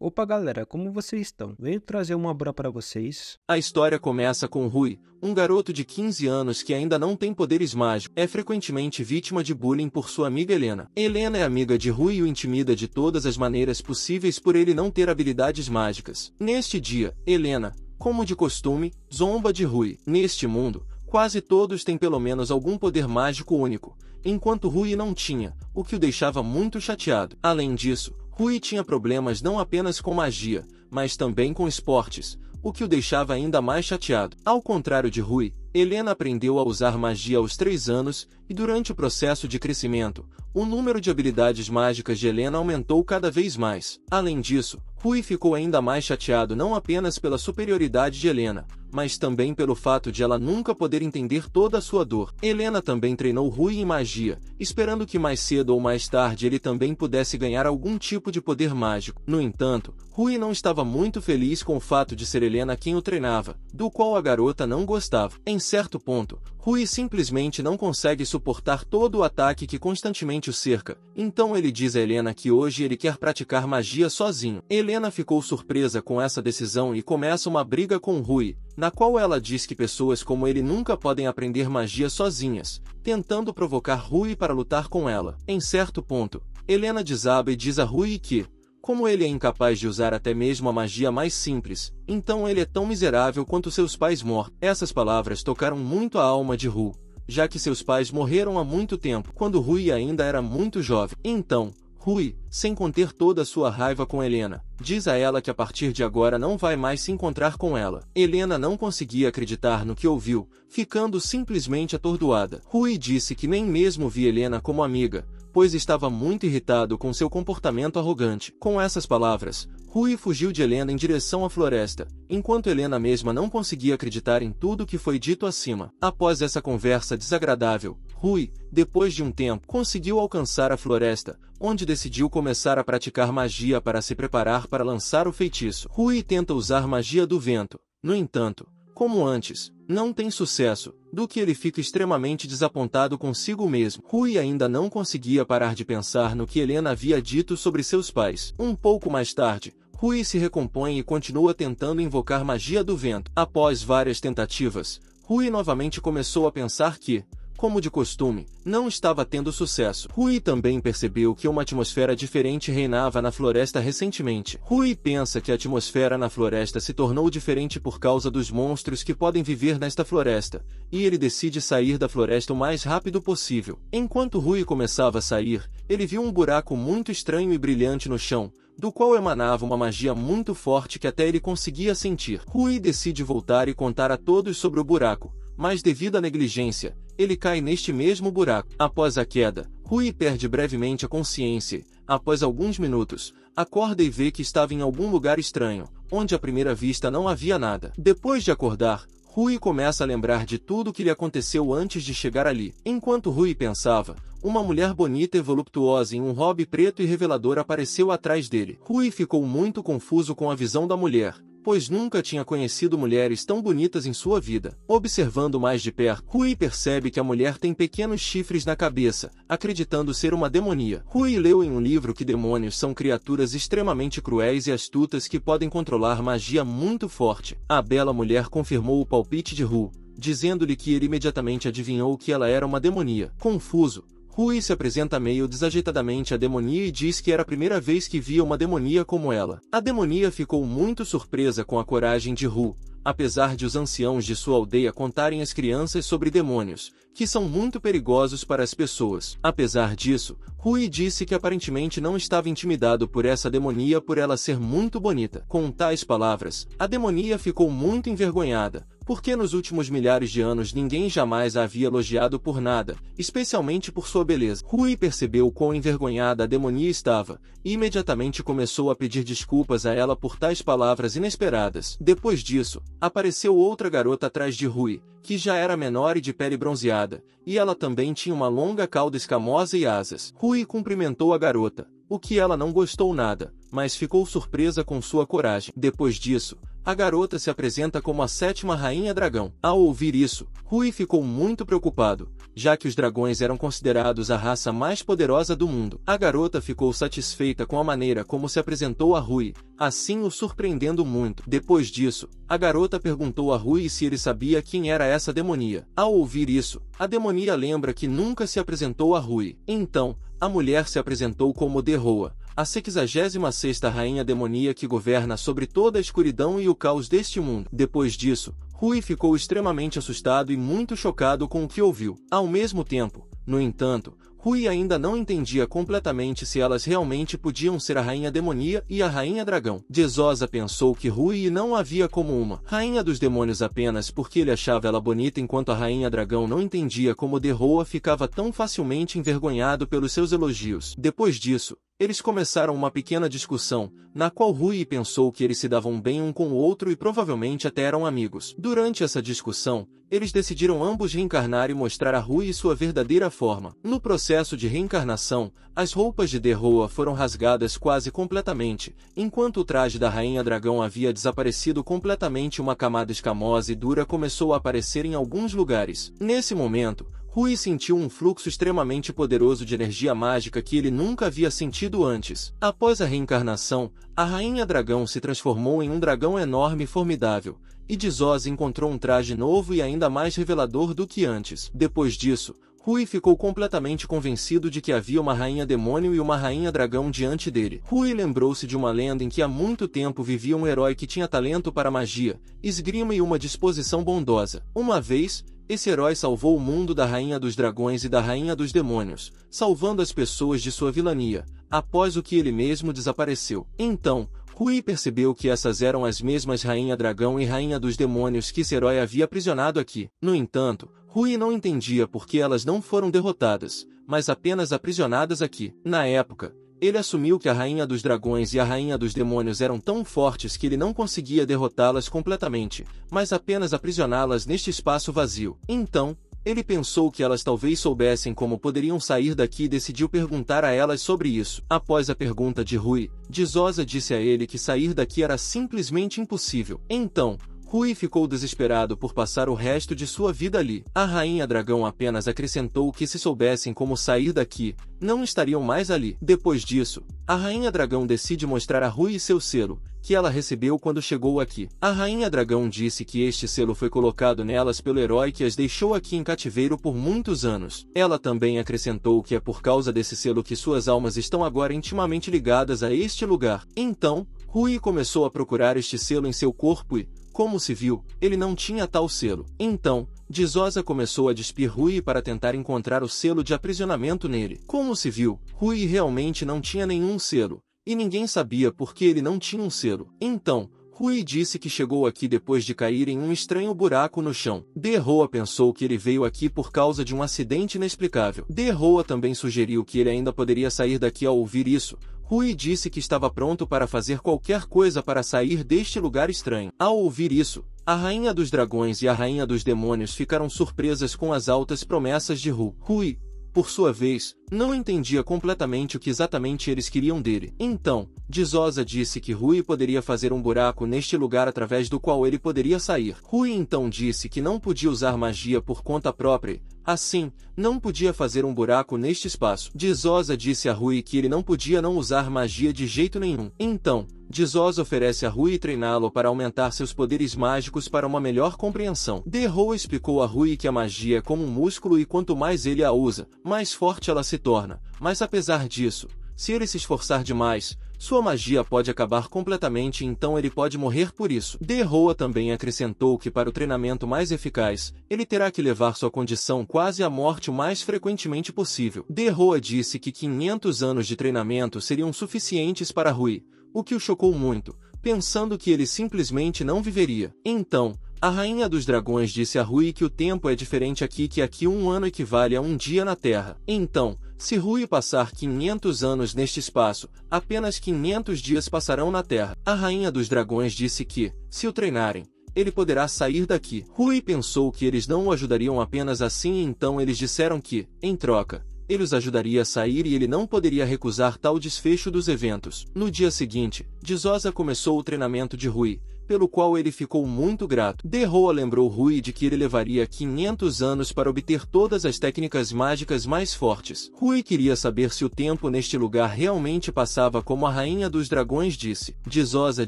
Opa galera, como vocês estão? Venho trazer uma obra para vocês. A história começa com Rui, um garoto de 15 anos que ainda não tem poderes mágicos. É frequentemente vítima de bullying por sua amiga Helena. Helena é amiga de Rui e o intimida de todas as maneiras possíveis por ele não ter habilidades mágicas. Neste dia, Helena, como de costume, zomba de Rui. Neste mundo, quase todos têm pelo menos algum poder mágico único, enquanto Rui não tinha, o que o deixava muito chateado. Além disso, Rui tinha problemas não apenas com magia, mas também com esportes, o que o deixava ainda mais chateado. Ao contrário de Rui, Helena aprendeu a usar magia aos 3 anos, e durante o processo de crescimento, o número de habilidades mágicas de Helena aumentou cada vez mais. Além disso, Rui ficou ainda mais chateado não apenas pela superioridade de Helena, mas também pelo fato de ela nunca poder entender toda a sua dor. Helena também treinou Rui em magia, esperando que mais cedo ou mais tarde ele também pudesse ganhar algum tipo de poder mágico. No entanto, Rui não estava muito feliz com o fato de ser Helena quem o treinava, do qual a garota não gostava. Em certo ponto, Rui simplesmente não consegue suportar todo o ataque que constantemente o cerca, então ele diz a Helena que hoje ele quer praticar magia sozinho. Helena ficou surpresa com essa decisão e começa uma briga com Rui, na qual ela diz que pessoas como ele nunca podem aprender magia sozinhas, tentando provocar Rui para lutar com ela. Em certo ponto, Helena desaba e diz a Rui que, como ele é incapaz de usar até mesmo a magia mais simples, então ele é tão miserável quanto seus pais mortos. Essas palavras tocaram muito a alma de Rui, já que seus pais morreram há muito tempo, quando Rui ainda era muito jovem. Então, Rui, sem conter toda a sua raiva com Helena, diz a ela que a partir de agora não vai mais se encontrar com ela. Helena não conseguia acreditar no que ouviu, ficando simplesmente atordoada. Rui disse que nem mesmo via Helena como amiga, pois estava muito irritado com seu comportamento arrogante. Com essas palavras, Rui fugiu de Helena em direção à floresta, enquanto Helena mesma não conseguia acreditar em tudo que foi dito acima. Após essa conversa desagradável, Rui, depois de um tempo, conseguiu alcançar a floresta, onde decidiu começar a praticar magia para se preparar para lançar o feitiço. Rui tenta usar magia do vento. No entanto, como antes, não tem sucesso, do que ele fica extremamente desapontado consigo mesmo. Rui ainda não conseguia parar de pensar no que Helena havia dito sobre seus pais. Um pouco mais tarde, Rui se recompõe e continua tentando invocar magia do vento. Após várias tentativas, Rui novamente começou a pensar que, como de costume, não estava tendo sucesso. Rui também percebeu que uma atmosfera diferente reinava na floresta recentemente. Rui pensa que a atmosfera na floresta se tornou diferente por causa dos monstros que podem viver nesta floresta, e ele decide sair da floresta o mais rápido possível. Enquanto Rui começava a sair, ele viu um buraco muito estranho e brilhante no chão, do qual emanava uma magia muito forte que até ele conseguia sentir. Rui decide voltar e contar a todos sobre o buraco, mas devido à negligência, ele cai neste mesmo buraco. Após a queda, Rui perde brevemente a consciência. Após alguns minutos, acorda e vê que estava em algum lugar estranho, onde à primeira vista não havia nada. Depois de acordar, Rui começa a lembrar de tudo o que lhe aconteceu antes de chegar ali. Enquanto Rui pensava, uma mulher bonita e voluptuosa em um robe preto e revelador apareceu atrás dele. Rui ficou muito confuso com a visão da mulher, pois nunca tinha conhecido mulheres tão bonitas em sua vida. Observando mais de perto, Rui percebe que a mulher tem pequenos chifres na cabeça, acreditando ser uma demonia. Rui leu em um livro que demônios são criaturas extremamente cruéis e astutas que podem controlar magia muito forte. A bela mulher confirmou o palpite de Rui, dizendo-lhe que ele imediatamente adivinhou que ela era uma demonia. Confuso, Rui se apresenta meio desajeitadamente à demonia e diz que era a primeira vez que via uma demonia como ela. A demonia ficou muito surpresa com a coragem de Rui, apesar de os anciãos de sua aldeia contarem às crianças sobre demônios, que são muito perigosos para as pessoas. Apesar disso, Rui disse que aparentemente não estava intimidado por essa demonia por ela ser muito bonita. Com tais palavras, a demonia ficou muito envergonhada, porque nos últimos milhares de anos ninguém jamais a havia elogiado por nada, especialmente por sua beleza. Rui percebeu quão envergonhada a demonia estava, e imediatamente começou a pedir desculpas a ela por tais palavras inesperadas. Depois disso, apareceu outra garota atrás de Rui, que já era menor e de pele bronzeada, e ela também tinha uma longa cauda escamosa e asas. Rui cumprimentou a garota, o que ela não gostou nada, mas ficou surpresa com sua coragem. Depois disso, a garota se apresenta como a 7ª Rainha Dragão. Ao ouvir isso, Rui ficou muito preocupado, já que os dragões eram considerados a raça mais poderosa do mundo. A garota ficou satisfeita com a maneira como se apresentou a Rui, assim o surpreendendo muito. Depois disso, a garota perguntou a Rui se ele sabia quem era essa demonia. Ao ouvir isso, a demonia lembra que nunca se apresentou a Rui. Então, a mulher se apresentou como Derroa, a 66ª Rainha Demonia que governa sobre toda a escuridão e o caos deste mundo. Depois disso, Rui ficou extremamente assustado e muito chocado com o que ouviu. Ao mesmo tempo, no entanto, Rui ainda não entendia completamente se elas realmente podiam ser a Rainha Demonia e a Rainha Dragão. Jezosa pensou que Rui não havia como uma Rainha dos Demônios apenas porque ele achava ela bonita, enquanto a Rainha Dragão não entendia como Derroa ficava tão facilmente envergonhado pelos seus elogios. Depois disso, eles começaram uma pequena discussão, na qual Rui pensou que eles se davam bem um com o outro e provavelmente até eram amigos. Durante essa discussão, eles decidiram ambos reencarnar e mostrar a Rui sua verdadeira forma. No processo de reencarnação, as roupas de Derroa foram rasgadas quase completamente, enquanto o traje da Rainha Dragão havia desaparecido completamente. Uma camada escamosa e dura começou a aparecer em alguns lugares. Nesse momento, Rui sentiu um fluxo extremamente poderoso de energia mágica que ele nunca havia sentido antes. Após a reencarnação, a Rainha Dragão se transformou em um dragão enorme e formidável, e Jezosa encontrou um traje novo e ainda mais revelador do que antes. Depois disso, Rui ficou completamente convencido de que havia uma Rainha Demônio e uma Rainha Dragão diante dele. Rui lembrou-se de uma lenda em que há muito tempo vivia um herói que tinha talento para magia, esgrima e uma disposição bondosa. Uma vez, esse herói salvou o mundo da Rainha dos Dragões e da Rainha dos Demônios, salvando as pessoas de sua vilania, após o que ele mesmo desapareceu. Então, Rui percebeu que essas eram as mesmas Rainha Dragão e Rainha dos Demônios que esse herói havia aprisionado aqui. No entanto, Rui não entendia por que elas não foram derrotadas, mas apenas aprisionadas aqui. Na época, ele assumiu que a Rainha dos Dragões e a Rainha dos Demônios eram tão fortes que ele não conseguia derrotá-las completamente, mas apenas aprisioná-las neste espaço vazio. Então, ele pensou que elas talvez soubessem como poderiam sair daqui e decidiu perguntar a elas sobre isso. Após a pergunta de Rui, Jezosa disse a ele que sair daqui era simplesmente impossível. Então, Rui ficou desesperado por passar o resto de sua vida ali. A Rainha Dragão apenas acrescentou que se soubessem como sair daqui, não estariam mais ali. Depois disso, a Rainha Dragão decide mostrar a Rui seu selo, que ela recebeu quando chegou aqui. A Rainha Dragão disse que este selo foi colocado nelas pelo herói que as deixou aqui em cativeiro por muitos anos. Ela também acrescentou que é por causa desse selo que suas almas estão agora intimamente ligadas a este lugar. Então, Rui começou a procurar este selo em seu corpo e, como se viu, ele não tinha tal selo. Então, Jezosa começou a despir Rui para tentar encontrar o selo de aprisionamento nele. Como se viu, Rui realmente não tinha nenhum selo, e ninguém sabia por que ele não tinha um selo. Então, Rui disse que chegou aqui depois de cair em um estranho buraco no chão. Derroa pensou que ele veio aqui por causa de um acidente inexplicável. Derroa também sugeriu que ele ainda poderia sair daqui. Ao ouvir isso, Rui disse que estava pronto para fazer qualquer coisa para sair deste lugar estranho. Ao ouvir isso, a Rainha dos Dragões e a Rainha dos Demônios ficaram surpresas com as altas promessas de Rui, por sua vez, não entendia completamente o que exatamente eles queriam dele. Então, Jezosa disse que Rui poderia fazer um buraco neste lugar através do qual ele poderia sair. Rui então disse que não podia usar magia por conta própria, assim, não podia fazer um buraco neste espaço. Jezosa disse a Rui que ele não podia não usar magia de jeito nenhum. Então, Jezosa oferece a Rui treiná-lo para aumentar seus poderes mágicos para uma melhor compreensão. Derroa explicou a Rui que a magia é como um músculo e quanto mais ele a usa, mais forte ela se torna. Mas apesar disso, se ele se esforçar demais, sua magia pode acabar completamente e então ele pode morrer por isso. Derroa também acrescentou que para o treinamento mais eficaz, ele terá que levar sua condição quase à morte o mais frequentemente possível. Derroa disse que 500 anos de treinamento seriam suficientes para Rui, o que o chocou muito, pensando que ele simplesmente não viveria. Então, a Rainha dos Dragões disse a Rui que o tempo é diferente aqui, que aqui um ano equivale a um dia na Terra. Então, se Rui passar 500 anos neste espaço, apenas 500 dias passarão na Terra. A Rainha dos Dragões disse que, se o treinarem, ele poderá sair daqui. Rui pensou que eles não o ajudariam apenas assim, então eles disseram que, em troca, ele os ajudaria a sair e ele não poderia recusar tal desfecho dos eventos. No dia seguinte, Dizosa começou o treinamento de Rui, pelo qual ele ficou muito grato. De-Roa lembrou Rui de que ele levaria 500 anos para obter todas as técnicas mágicas mais fortes. Rui queria saber se o tempo neste lugar realmente passava como a Rainha dos Dragões disse. Dizosa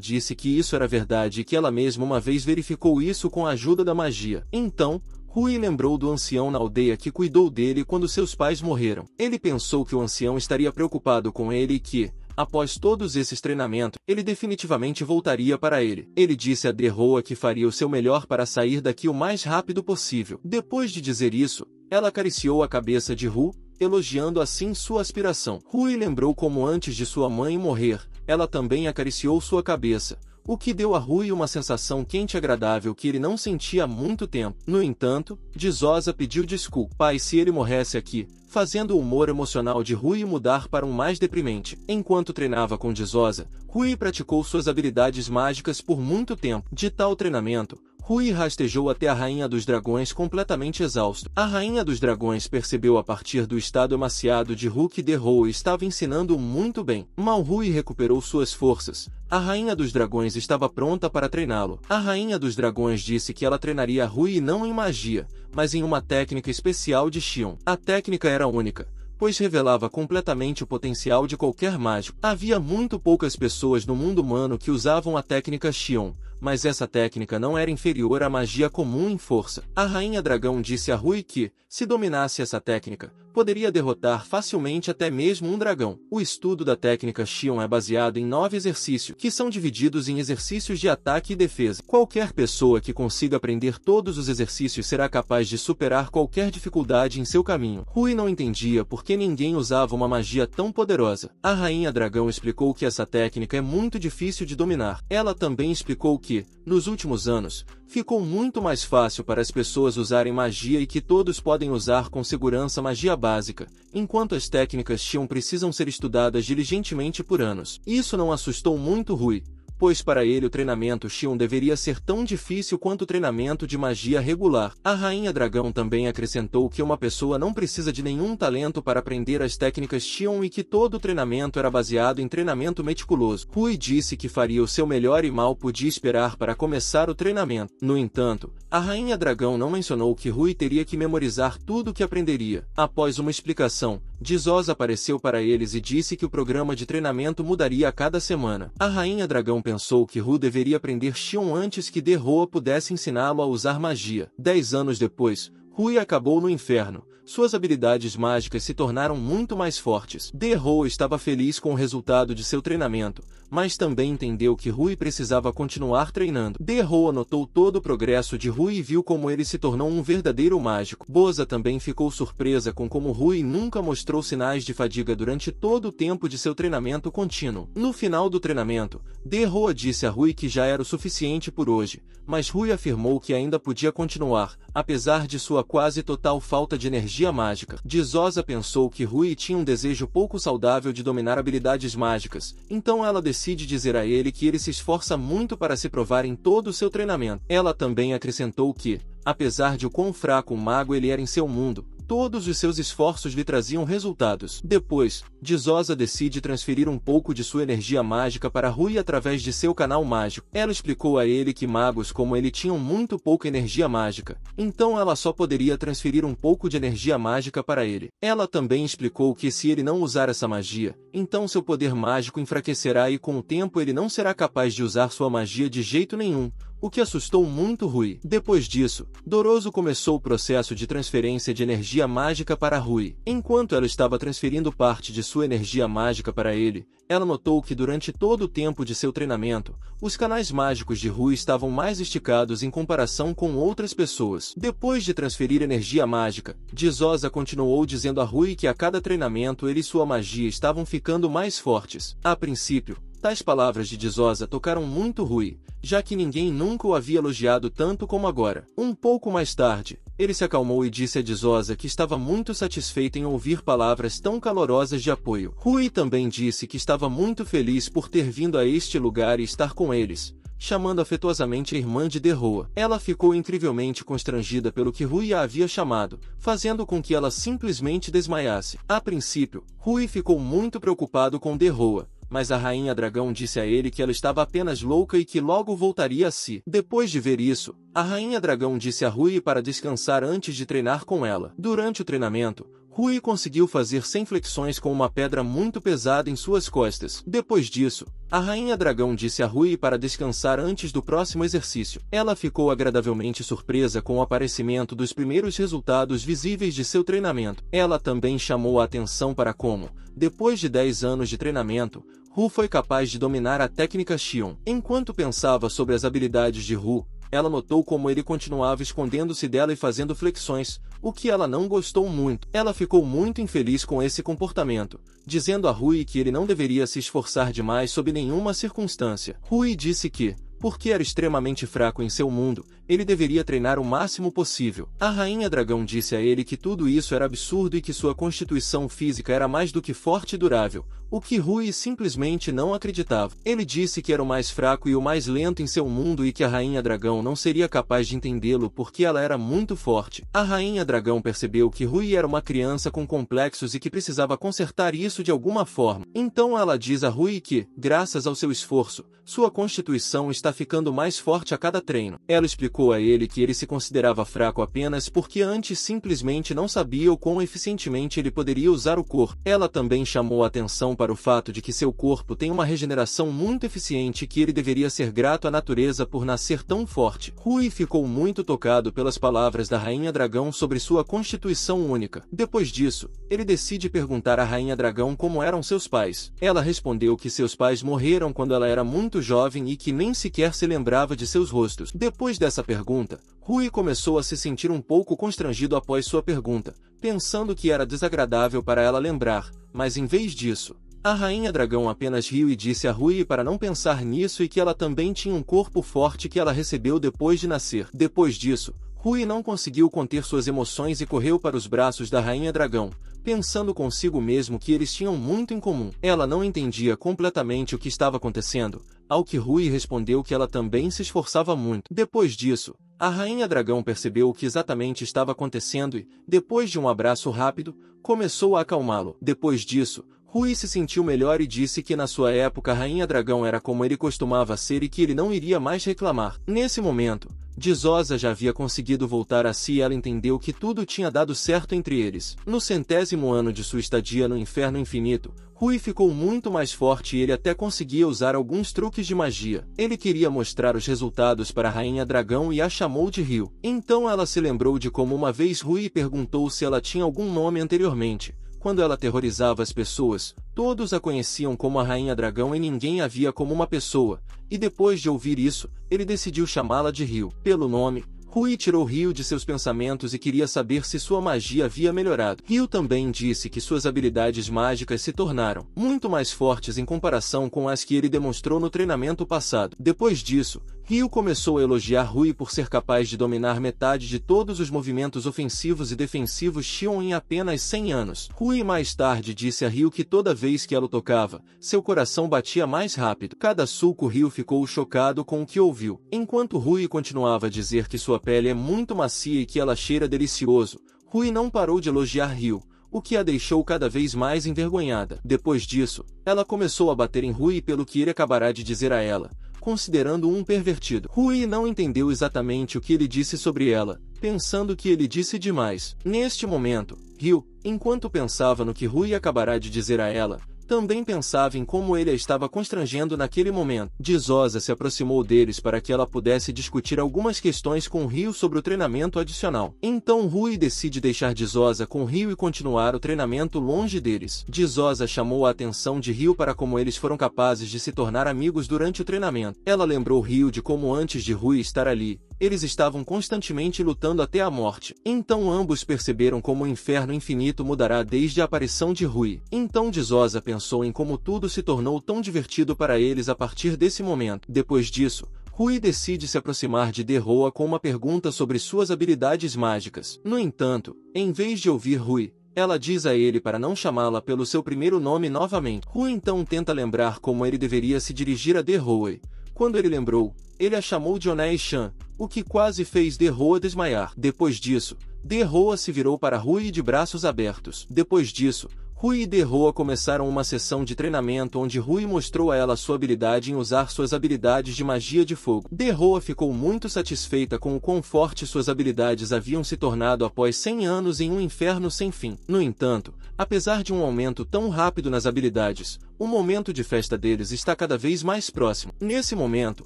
disse que isso era verdade e que ela mesma uma vez verificou isso com a ajuda da magia. Então, Rui lembrou do ancião na aldeia que cuidou dele quando seus pais morreram. Ele pensou que o ancião estaria preocupado com ele e que, após todos esses treinamentos, ele definitivamente voltaria para ele. Ele disse a De-Roa que faria o seu melhor para sair daqui o mais rápido possível. Depois de dizer isso, ela acariciou a cabeça de Rui, elogiando assim sua aspiração. Rui lembrou como antes de sua mãe morrer, ela também acariciou sua cabeça, o que deu a Rui uma sensação quente e agradável que ele não sentia há muito tempo. No entanto, Dizosa pediu desculpa. Pai, se ele morresse aqui, fazendo o humor emocional de Rui mudar para um mais deprimente. Enquanto treinava com Dizosa, Rui praticou suas habilidades mágicas por muito tempo. De tal treinamento, Rui rastejou até a Rainha dos Dragões completamente exausto. A Rainha dos Dragões percebeu a partir do estado emaciado de Rui que De-Roa estava ensinando muito bem. Mal Rui recuperou suas forças, a Rainha dos Dragões estava pronta para treiná-lo. A Rainha dos Dragões disse que ela treinaria Rui não em magia, mas em uma técnica especial de Xion. A técnica era única, pois revelava completamente o potencial de qualquer mágico. Havia muito poucas pessoas no mundo humano que usavam a técnica Xion, mas essa técnica não era inferior à magia comum em força. A Rainha Dragão disse a Rui que, se dominasse essa técnica, poderia derrotar facilmente até mesmo um dragão. O estudo da técnica Xion é baseado em 9 exercícios, que são divididos em exercícios de ataque e defesa. Qualquer pessoa que consiga aprender todos os exercícios será capaz de superar qualquer dificuldade em seu caminho. Rui não entendia por que ninguém usava uma magia tão poderosa. A Rainha Dragão explicou que essa técnica é muito difícil de dominar. Ela também explicou que, nos últimos anos, ficou muito mais fácil para as pessoas usarem magia e que todos podem usar com segurança magia básica, enquanto as técnicas Xion precisam ser estudadas diligentemente por anos. Isso não assustou muito Rui, pois para ele o treinamento Xion deveria ser tão difícil quanto o treinamento de magia regular. A Rainha Dragão também acrescentou que uma pessoa não precisa de nenhum talento para aprender as técnicas Xion e que todo o treinamento era baseado em treinamento meticuloso. Rui disse que faria o seu melhor e mal podia esperar para começar o treinamento. No entanto, a Rainha Dragão não mencionou que Rui teria que memorizar tudo o que aprenderia. Após uma explicação, Dizosa apareceu para eles e disse que o programa de treinamento mudaria a cada semana. A Rainha Dragão pensou que Rui deveria aprender Xion antes que De-Roa pudesse ensiná-lo a usar magia. 10 anos depois, Rui acabou no inferno. Suas habilidades mágicas se tornaram muito mais fortes. De-Roa estava feliz com o resultado de seu treinamento, mas também entendeu que Rui precisava continuar treinando. De-Roa notou todo o progresso de Rui e viu como ele se tornou um verdadeiro mágico. Boza também ficou surpresa com como Rui nunca mostrou sinais de fadiga durante todo o tempo de seu treinamento contínuo. No final do treinamento, De-Roa disse a Rui que já era o suficiente por hoje, mas Rui afirmou que ainda podia continuar, apesar de sua quase total falta de energia mágica. Dizosa pensou que Rui tinha um desejo pouco saudável de dominar habilidades mágicas, então ela decide dizer a ele que ele se esforça muito para se provar em todo o seu treinamento. Ela também acrescentou que, apesar de o quão fraco um mago ele era em seu mundo, todos os seus esforços lhe traziam resultados. Depois, Dizosa decide transferir um pouco de sua energia mágica para Rui através de seu canal mágico. Ela explicou a ele que magos como ele tinham muito pouca energia mágica, então ela só poderia transferir um pouco de energia mágica para ele. Ela também explicou que se ele não usar essa magia, então seu poder mágico enfraquecerá e com o tempo ele não será capaz de usar sua magia de jeito nenhum, o que assustou muito Rui. Depois disso, Doroso começou o processo de transferência de energia mágica para Rui. Enquanto ela estava transferindo parte de sua energia mágica para ele, ela notou que durante todo o tempo de seu treinamento, os canais mágicos de Rui estavam mais esticados em comparação com outras pessoas. Depois de transferir energia mágica, Dizosa continuou dizendo a Rui que a cada treinamento ele e sua magia estavam ficando mais fortes. A princípio, tais palavras de Dizosa tocaram muito Rui, já que ninguém nunca o havia elogiado tanto como agora. Um pouco mais tarde, ele se acalmou e disse a Dizosa que estava muito satisfeito em ouvir palavras tão calorosas de apoio. Rui também disse que estava muito feliz por ter vindo a este lugar e estar com eles, chamando afetuosamente a irmã de Derroa. Ela ficou incrivelmente constrangida pelo que Rui a havia chamado, fazendo com que ela simplesmente desmaiasse. A princípio, Rui ficou muito preocupado com Derroa, mas a Rainha Dragão disse a ele que ela estava apenas louca e que logo voltaria a si. Depois de ver isso, a Rainha Dragão disse a Rui para descansar antes de treinar com ela. Durante o treinamento, Rui conseguiu fazer 100 flexões com uma pedra muito pesada em suas costas. Depois disso, a Rainha Dragão disse a Rui para descansar antes do próximo exercício. Ela ficou agradavelmente surpresa com o aparecimento dos primeiros resultados visíveis de seu treinamento. Ela também chamou a atenção para como, depois de 10 anos de treinamento, Rui foi capaz de dominar a técnica Shion. Enquanto pensava sobre as habilidades de Rui, ela notou como ele continuava escondendo-se dela e fazendo flexões, o que ela não gostou muito. Ela ficou muito infeliz com esse comportamento, dizendo a Rui que ele não deveria se esforçar demais sob nenhuma circunstância. Rui disse que, porque era extremamente fraco em seu mundo, ele deveria treinar o máximo possível. A Rainha Dragão disse a ele que tudo isso era absurdo e que sua constituição física era mais do que forte e durável, o que Rui simplesmente não acreditava. Ele disse que era o mais fraco e o mais lento em seu mundo e que a Rainha Dragão não seria capaz de entendê-lo porque ela era muito forte. A Rainha Dragão percebeu que Rui era uma criança com complexos e que precisava consertar isso de alguma forma. Então ela diz a Rui que, graças ao seu esforço, sua constituição está ficando mais forte a cada treino. Ela explicou a ele que ele se considerava fraco apenas porque antes simplesmente não sabia o quão eficientemente ele poderia usar o corpo. Ela também chamou a atenção para o fato de que seu corpo tem uma regeneração muito eficiente e que ele deveria ser grato à natureza por nascer tão forte. Rui ficou muito tocado pelas palavras da Rainha Dragão sobre sua constituição única. Depois disso, ele decide perguntar à Rainha Dragão como eram seus pais. Ela respondeu que seus pais morreram quando ela era muito jovem e que nem sequer se lembrava de seus rostos. Depois dessa pergunta, Rui começou a se sentir um pouco constrangido após sua pergunta, pensando que era desagradável para ela lembrar, mas em vez disso, a Rainha Dragão apenas riu e disse a Rui para não pensar nisso e que ela também tinha um corpo forte que ela recebeu depois de nascer. Depois disso, Rui não conseguiu conter suas emoções e correu para os braços da Rainha Dragão, pensando consigo mesmo que eles tinham muito em comum. Ela não entendia completamente o que estava acontecendo, ao que Rui respondeu que ela também se esforçava muito. Depois disso, a Rainha Dragão percebeu o que exatamente estava acontecendo e, depois de um abraço rápido, começou a acalmá-lo. Depois disso, Rui se sentiu melhor e disse que na sua época a Rainha Dragão era como ele costumava ser e que ele não iria mais reclamar. Nesse momento, Dizosa já havia conseguido voltar a si e ela entendeu que tudo tinha dado certo entre eles. No 100º ano de sua estadia no Inferno Infinito, Rui ficou muito mais forte e ele até conseguia usar alguns truques de magia. Ele queria mostrar os resultados para a Rainha Dragão e a chamou de Ryu. Então ela se lembrou de como uma vez Rui perguntou se ela tinha algum nome anteriormente. Quando ela aterrorizava as pessoas, todos a conheciam como a Rainha Dragão e ninguém a via como uma pessoa, e depois de ouvir isso, ele decidiu chamá-la de Ryu. Pelo nome, Rui tirou Ryu de seus pensamentos e queria saber se sua magia havia melhorado. Ryu também disse que suas habilidades mágicas se tornaram muito mais fortes em comparação com as que ele demonstrou no treinamento passado. Depois disso, Ryu começou a elogiar Rui por ser capaz de dominar metade de todos os movimentos ofensivos e defensivos Shion em apenas 100 anos. Rui mais tarde disse a Ryu que toda vez que ela o tocava, seu coração batia mais rápido. Cada sulco Ryu ficou chocado com o que ouviu. Enquanto Rui continuava a dizer que sua pele é muito macia e que ela cheira delicioso, Rui não parou de elogiar Ryu, o que a deixou cada vez mais envergonhada. Depois disso, ela começou a bater em Rui pelo que ele acabará de dizer a ela, considerando um pervertido. Rui não entendeu exatamente o que ele disse sobre ela, pensando que ele disse demais. Neste momento, Ryu, enquanto pensava no que Rui acabará de dizer a ela, também pensava em como ele a estava constrangendo naquele momento. Dizosa se aproximou deles para que ela pudesse discutir algumas questões com Ryu sobre o treinamento adicional. Então Rui decide deixar Dizosa com Ryu e continuar o treinamento longe deles. Dizosa chamou a atenção de Ryu para como eles foram capazes de se tornar amigos durante o treinamento. Ela lembrou Ryu de como antes de Rui estar ali, eles estavam constantemente lutando até a morte. Então ambos perceberam como o Inferno Infinito mudará desde a aparição de Rui. Então Dizosa pensou em como tudo se tornou tão divertido para eles a partir desse momento. Depois disso, Rui decide se aproximar de Derroa com uma pergunta sobre suas habilidades mágicas. No entanto, em vez de ouvir Rui, ela diz a ele para não chamá-la pelo seu primeiro nome novamente. Rui então tenta lembrar como ele deveria se dirigir a Derroa. Quando ele lembrou, ele a chamou de Onei-chan, o que quase fez Derroa desmaiar. Depois disso, Derroa se virou para Rui de braços abertos. Depois disso, Rui e Derroa começaram uma sessão de treinamento onde Rui mostrou a ela sua habilidade em usar suas habilidades de magia de fogo. Derroa ficou muito satisfeita com o quão forte suas habilidades haviam se tornado após 100 anos em um inferno sem fim. No entanto, apesar de um aumento tão rápido nas habilidades, o momento de festa deles está cada vez mais próximo. Nesse momento,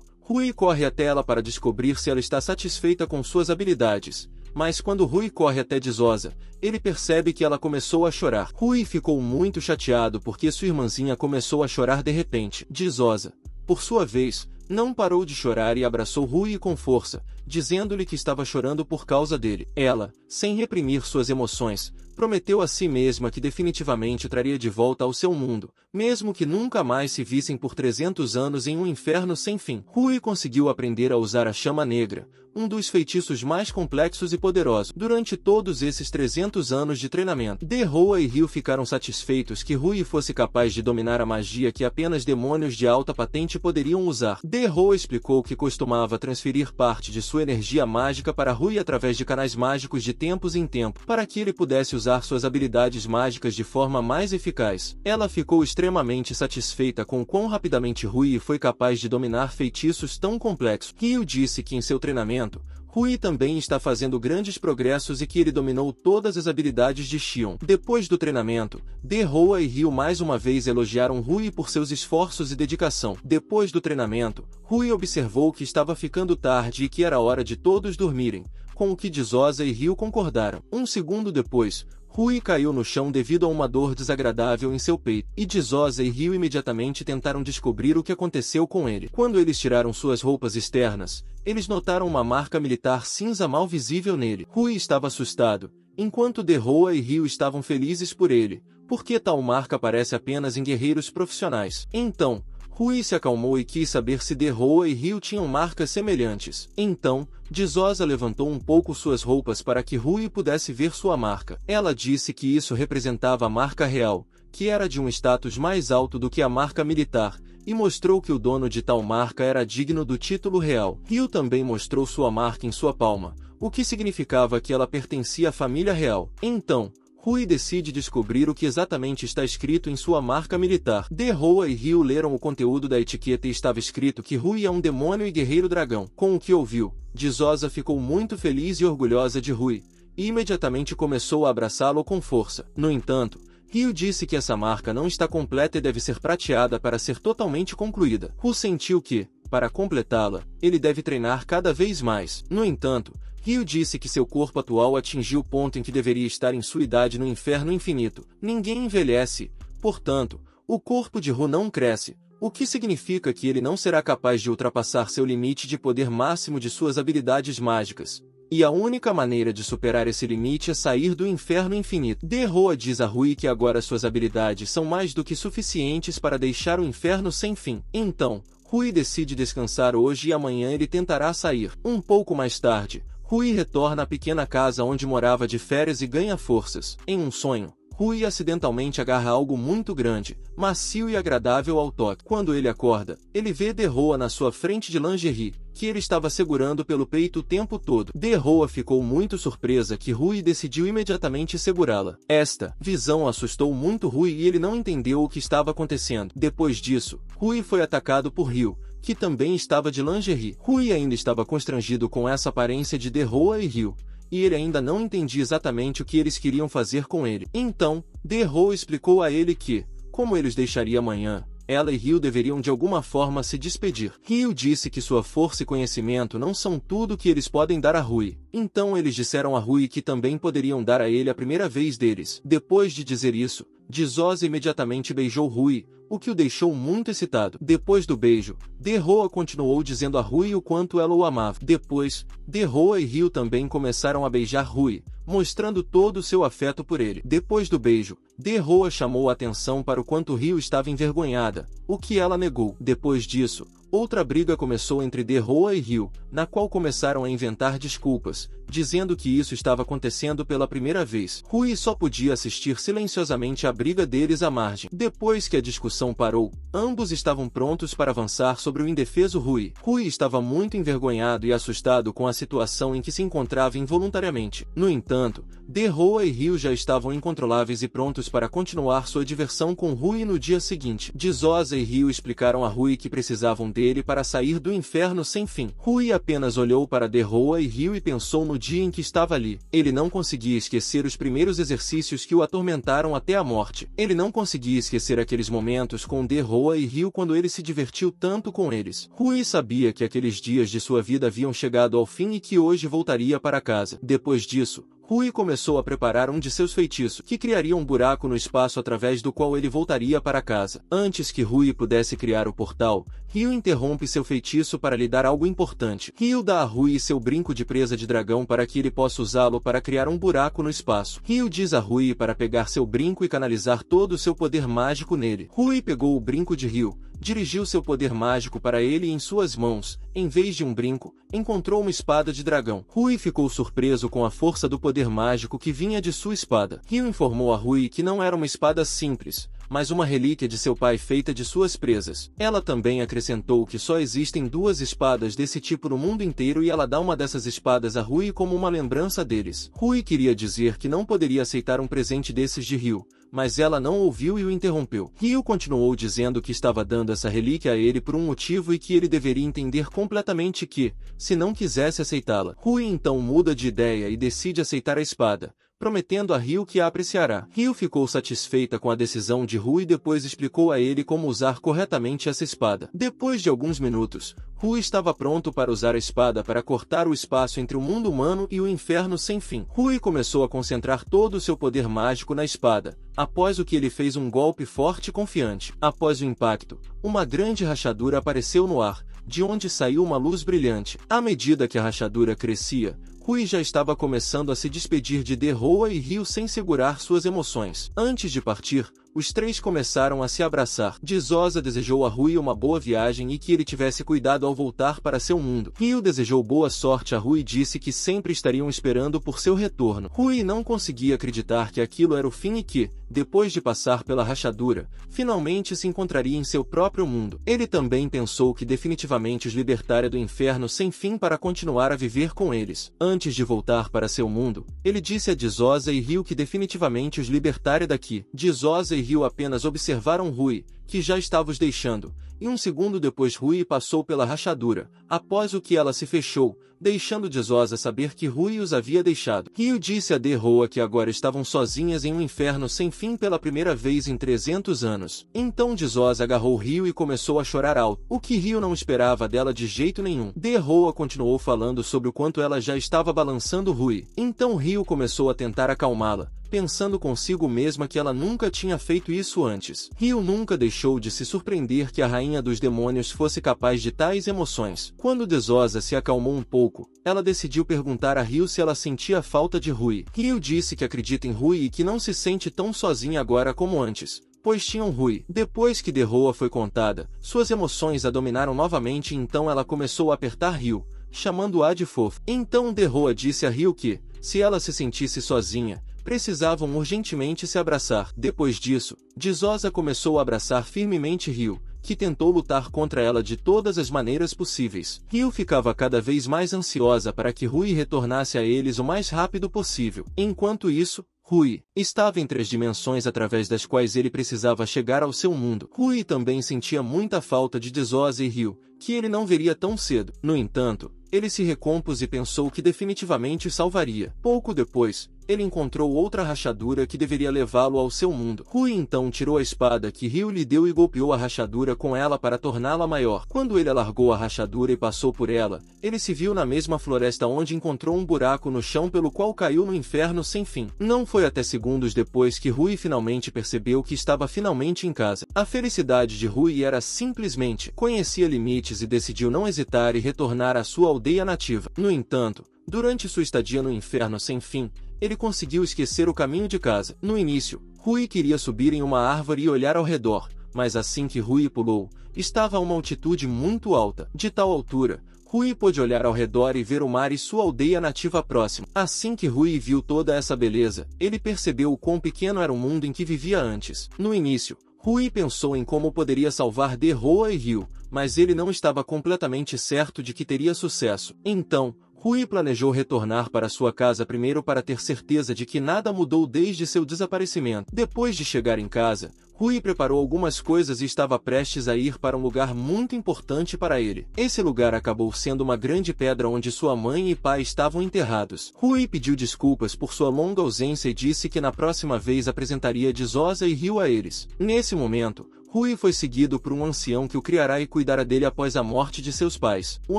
Rui corre até ela para descobrir se ela está satisfeita com suas habilidades. Mas quando Rui corre até Dizosa, ele percebe que ela começou a chorar. Rui ficou muito chateado porque sua irmãzinha começou a chorar de repente. Dizosa, por sua vez, não parou de chorar e abraçou Rui com força, dizendo-lhe que estava chorando por causa dele. Ela, sem reprimir suas emoções, prometeu a si mesma que definitivamente traria de volta ao seu mundo, mesmo que nunca mais se vissem por 300 anos em um inferno sem fim. Rui conseguiu aprender a usar a chama negra, um dos feitiços mais complexos e poderosos. Durante todos esses 300 anos de treinamento, Derroa e Ryu ficaram satisfeitos que Rui fosse capaz de dominar a magia que apenas demônios de alta patente poderiam usar. Derroa explicou que costumava transferir parte de sua energia mágica para Rui através de canais mágicos de tempos em tempo, para que ele pudesse usar suas habilidades mágicas de forma mais eficaz. Ela ficou extremamente satisfeita com quão rapidamente Rui foi capaz de dominar feitiços tão complexos. Ryu disse que em seu treinamento, Rui também está fazendo grandes progressos e que ele dominou todas as habilidades de Xion. Depois do treinamento, Derroa e Ryu mais uma vez elogiaram Rui por seus esforços e dedicação. Depois do treinamento, Rui observou que estava ficando tarde e que era hora de todos dormirem, com o que Dizosa e Ryu concordaram. Um segundo depois, Rui caiu no chão devido a uma dor desagradável em seu peito, e Dizosa e Ryu imediatamente tentaram descobrir o que aconteceu com ele. Quando eles tiraram suas roupas externas, eles notaram uma marca militar cinza mal visível nele. Rui estava assustado, enquanto Derroa e Ryu estavam felizes por ele, porque tal marca aparece apenas em guerreiros profissionais. Então, Rui se acalmou e quis saber se Derroa e Ryu tinham marcas semelhantes. Então, Dizosa levantou um pouco suas roupas para que Rui pudesse ver sua marca. Ela disse que isso representava a marca real, que era de um status mais alto do que a marca militar, e mostrou que o dono de tal marca era digno do título real. Ryu também mostrou sua marca em sua palma, o que significava que ela pertencia à família real. Então, Rui decide descobrir o que exatamente está escrito em sua marca militar. Derroa e Ryu leram o conteúdo da etiqueta e estava escrito que Rui é um demônio e guerreiro dragão. Com o que ouviu, Dizosa ficou muito feliz e orgulhosa de Rui, e imediatamente começou a abraçá-lo com força. No entanto, Ryu disse que essa marca não está completa e deve ser prateada para ser totalmente concluída. Ryu sentiu que, para completá-la, ele deve treinar cada vez mais. No entanto, Ryu disse que seu corpo atual atingiu o ponto em que deveria estar em sua idade no inferno infinito. Ninguém envelhece, portanto, o corpo de Ryu não cresce, o que significa que ele não será capaz de ultrapassar seu limite de poder máximo de suas habilidades mágicas. E a única maneira de superar esse limite é sair do inferno infinito. Derroa diz a Rui que agora suas habilidades são mais do que suficientes para deixar o inferno sem fim. Então, Rui decide descansar hoje e amanhã ele tentará sair. Um pouco mais tarde, Rui retorna à pequena casa onde morava de férias e ganha forças. Em um sonho, Rui acidentalmente agarra algo muito grande, macio e agradável ao toque. Quando ele acorda, ele vê Derroa na sua frente de lingerie, que ele estava segurando pelo peito o tempo todo. Derroa ficou muito surpresa que Rui decidiu imediatamente segurá-la. Esta visão assustou muito Rui e ele não entendeu o que estava acontecendo. Depois disso, Rui foi atacado por Ryu, que também estava de lingerie. Rui ainda estava constrangido com essa aparência de Derroa e Ryu, e ele ainda não entendia exatamente o que eles queriam fazer com ele. Então, Derroa explicou a ele que, como eles deixaria amanhã, ela e Ryu deveriam de alguma forma se despedir. Ryu disse que sua força e conhecimento não são tudo que eles podem dar a Rui. Então eles disseram a Rui que também poderiam dar a ele a primeira vez deles. Depois de dizer isso, Dizosa imediatamente beijou Rui, o que o deixou muito excitado. Depois do beijo, Derroa continuou dizendo a Rui o quanto ela o amava. Depois, Derroa e Ryu também começaram a beijar Rui, mostrando todo o seu afeto por ele. Depois do beijo, De-Roa chamou a atenção para o quanto Ryu estava envergonhada, o que ela negou. Depois disso, outra briga começou entre De-Roa e Ryu, na qual começaram a inventar desculpas, dizendo que isso estava acontecendo pela primeira vez. Rui só podia assistir silenciosamente à briga deles à margem. Depois que a discussão parou, ambos estavam prontos para avançar sobre o indefeso Rui. Rui estava muito envergonhado e assustado com a situação em que se encontrava involuntariamente. No entanto, De-Roa e Ryu já estavam incontroláveis e prontos para continuar sua diversão com Rui no dia seguinte. Dizosa e Ryu explicaram a Rui que precisavam dele para sair do inferno sem fim. Rui apenas olhou para De-Roa e Ryu e pensou no dia em que estava ali. Ele não conseguia esquecer os primeiros exercícios que o atormentaram até a morte. Ele não conseguia esquecer aqueles momentos com De-Roa e Ryu quando ele se divertiu tanto com eles. Rui sabia que aqueles dias de sua vida haviam chegado ao fim e que hoje voltaria para casa. Depois disso, Rui começou a preparar um de seus feitiços, que criaria um buraco no espaço através do qual ele voltaria para casa. Antes que Rui pudesse criar o portal, Ryu interrompe seu feitiço para lhe dar algo importante. Ryu dá a Rui seu brinco de presa de dragão para que ele possa usá-lo para criar um buraco no espaço. Ryu diz a Rui para pegar seu brinco e canalizar todo o seu poder mágico nele. Rui pegou o brinco de Ryu, dirigiu seu poder mágico para ele e em suas mãos, em vez de um brinco, encontrou uma espada de dragão. Rui ficou surpreso com a força do poder mágico que vinha de sua espada. Ryu informou a Rui que não era uma espada simples, mas uma relíquia de seu pai feita de suas presas. Ela também acrescentou que só existem 2 espadas desse tipo no mundo inteiro e ela dá uma dessas espadas a Rui como uma lembrança deles. Rui queria dizer que não poderia aceitar um presente desses de Ryu, mas ela não ouviu e o interrompeu. Ryu continuou dizendo que estava dando essa relíquia a ele por um motivo e que ele deveria entender completamente que, se não quisesse aceitá-la. Rui então muda de ideia e decide aceitar a espada, prometendo a Ryu que a apreciará. Ryu ficou satisfeita com a decisão de Rui e depois explicou a ele como usar corretamente essa espada. Depois de alguns minutos, Rui estava pronto para usar a espada para cortar o espaço entre o mundo humano e o inferno sem fim. Rui começou a concentrar todo o seu poder mágico na espada, após o que ele fez um golpe forte e confiante. Após o impacto, uma grande rachadura apareceu no ar, de onde saiu uma luz brilhante. À medida que a rachadura crescia, Rui já estava começando a se despedir de De-Roa e Ryu sem segurar suas emoções. Antes de partir, os 3 começaram a se abraçar. Dizosa desejou a Rui uma boa viagem e que ele tivesse cuidado ao voltar para seu mundo. Ryu desejou boa sorte a Rui e disse que sempre estariam esperando por seu retorno. Rui não conseguia acreditar que aquilo era o fim e que, depois de passar pela rachadura, finalmente se encontraria em seu próprio mundo. Ele também pensou que definitivamente os libertaria do inferno sem fim para continuar a viver com eles. Antes de voltar para seu mundo, ele disse a Dizosa e Ryu que definitivamente os libertaria daqui. Dizosa e Ryu apenas observaram Rui, que já estava os deixando, e um segundo depois Rui passou pela rachadura, após o que ela se fechou, deixando Dizosa saber que Rui os havia deixado. Ryu disse a De-Roa que agora estavam sozinhas em um inferno sem fim pela primeira vez em 300 anos. Então Dizosa agarrou Ryu e começou a chorar alto, o que Ryu não esperava dela de jeito nenhum. De-Roa continuou falando sobre o quanto ela já estava balançando Rui. Então Ryu começou a tentar acalmá-la, pensando consigo mesma que ela nunca tinha feito isso antes. Ryu nunca deixou de se surpreender que a rainha dos demônios fosse capaz de tais emoções. Quando Dizosa se acalmou um pouco, ela decidiu perguntar a Ryu se ela sentia falta de Rui. Ryu disse que acredita em Rui e que não se sente tão sozinha agora como antes, pois tinham Rui. Depois que De-Roa foi contada, suas emoções a dominaram novamente e então ela começou a apertar Ryu, chamando-a de fofo. Então De-Roa disse a Ryu que, se ela se sentisse sozinha, precisavam urgentemente se abraçar. Depois disso, Dizosa começou a abraçar firmemente Ryu, que tentou lutar contra ela de todas as maneiras possíveis. Ryu ficava cada vez mais ansiosa para que Rui retornasse a eles o mais rápido possível. Enquanto isso, Rui estava entre as dimensões através das quais ele precisava chegar ao seu mundo. Rui também sentia muita falta de Dizosa e Ryu, que ele não veria tão cedo. No entanto, ele se recompôs e pensou que definitivamente salvaria. Pouco depois, ele encontrou outra rachadura que deveria levá-lo ao seu mundo. Rui então tirou a espada que Ryu lhe deu e golpeou a rachadura com ela para torná-la maior. Quando ele alargou a rachadura e passou por ela, ele se viu na mesma floresta onde encontrou um buraco no chão pelo qual caiu no inferno sem fim. Não foi até segundos depois que Rui finalmente percebeu que estava finalmente em casa. A felicidade de Rui era simplesmente conhecia limites e decidiu não hesitar e retornar à sua aldeia nativa. No entanto, durante sua estadia no inferno sem fim, ele conseguiu esquecer o caminho de casa. No início, Rui queria subir em uma árvore e olhar ao redor, mas assim que Rui pulou, estava a uma altitude muito alta. De tal altura, Rui pôde olhar ao redor e ver o mar e sua aldeia nativa próxima. Assim que Rui viu toda essa beleza, ele percebeu o quão pequeno era o mundo em que vivia antes. No início, Rui pensou em como poderia salvar Derroa e Ryu, mas ele não estava completamente certo de que teria sucesso. Então, Rui planejou retornar para sua casa primeiro para ter certeza de que nada mudou desde seu desaparecimento. Depois de chegar em casa, Rui preparou algumas coisas e estava prestes a ir para um lugar muito importante para ele. Esse lugar acabou sendo uma grande pedra onde sua mãe e pai estavam enterrados. Rui pediu desculpas por sua longa ausência e disse que na próxima vez apresentaria Dizosa e Ryu a eles. Nesse momento, Rui foi seguido por um ancião que o criará e cuidará dele após a morte de seus pais. O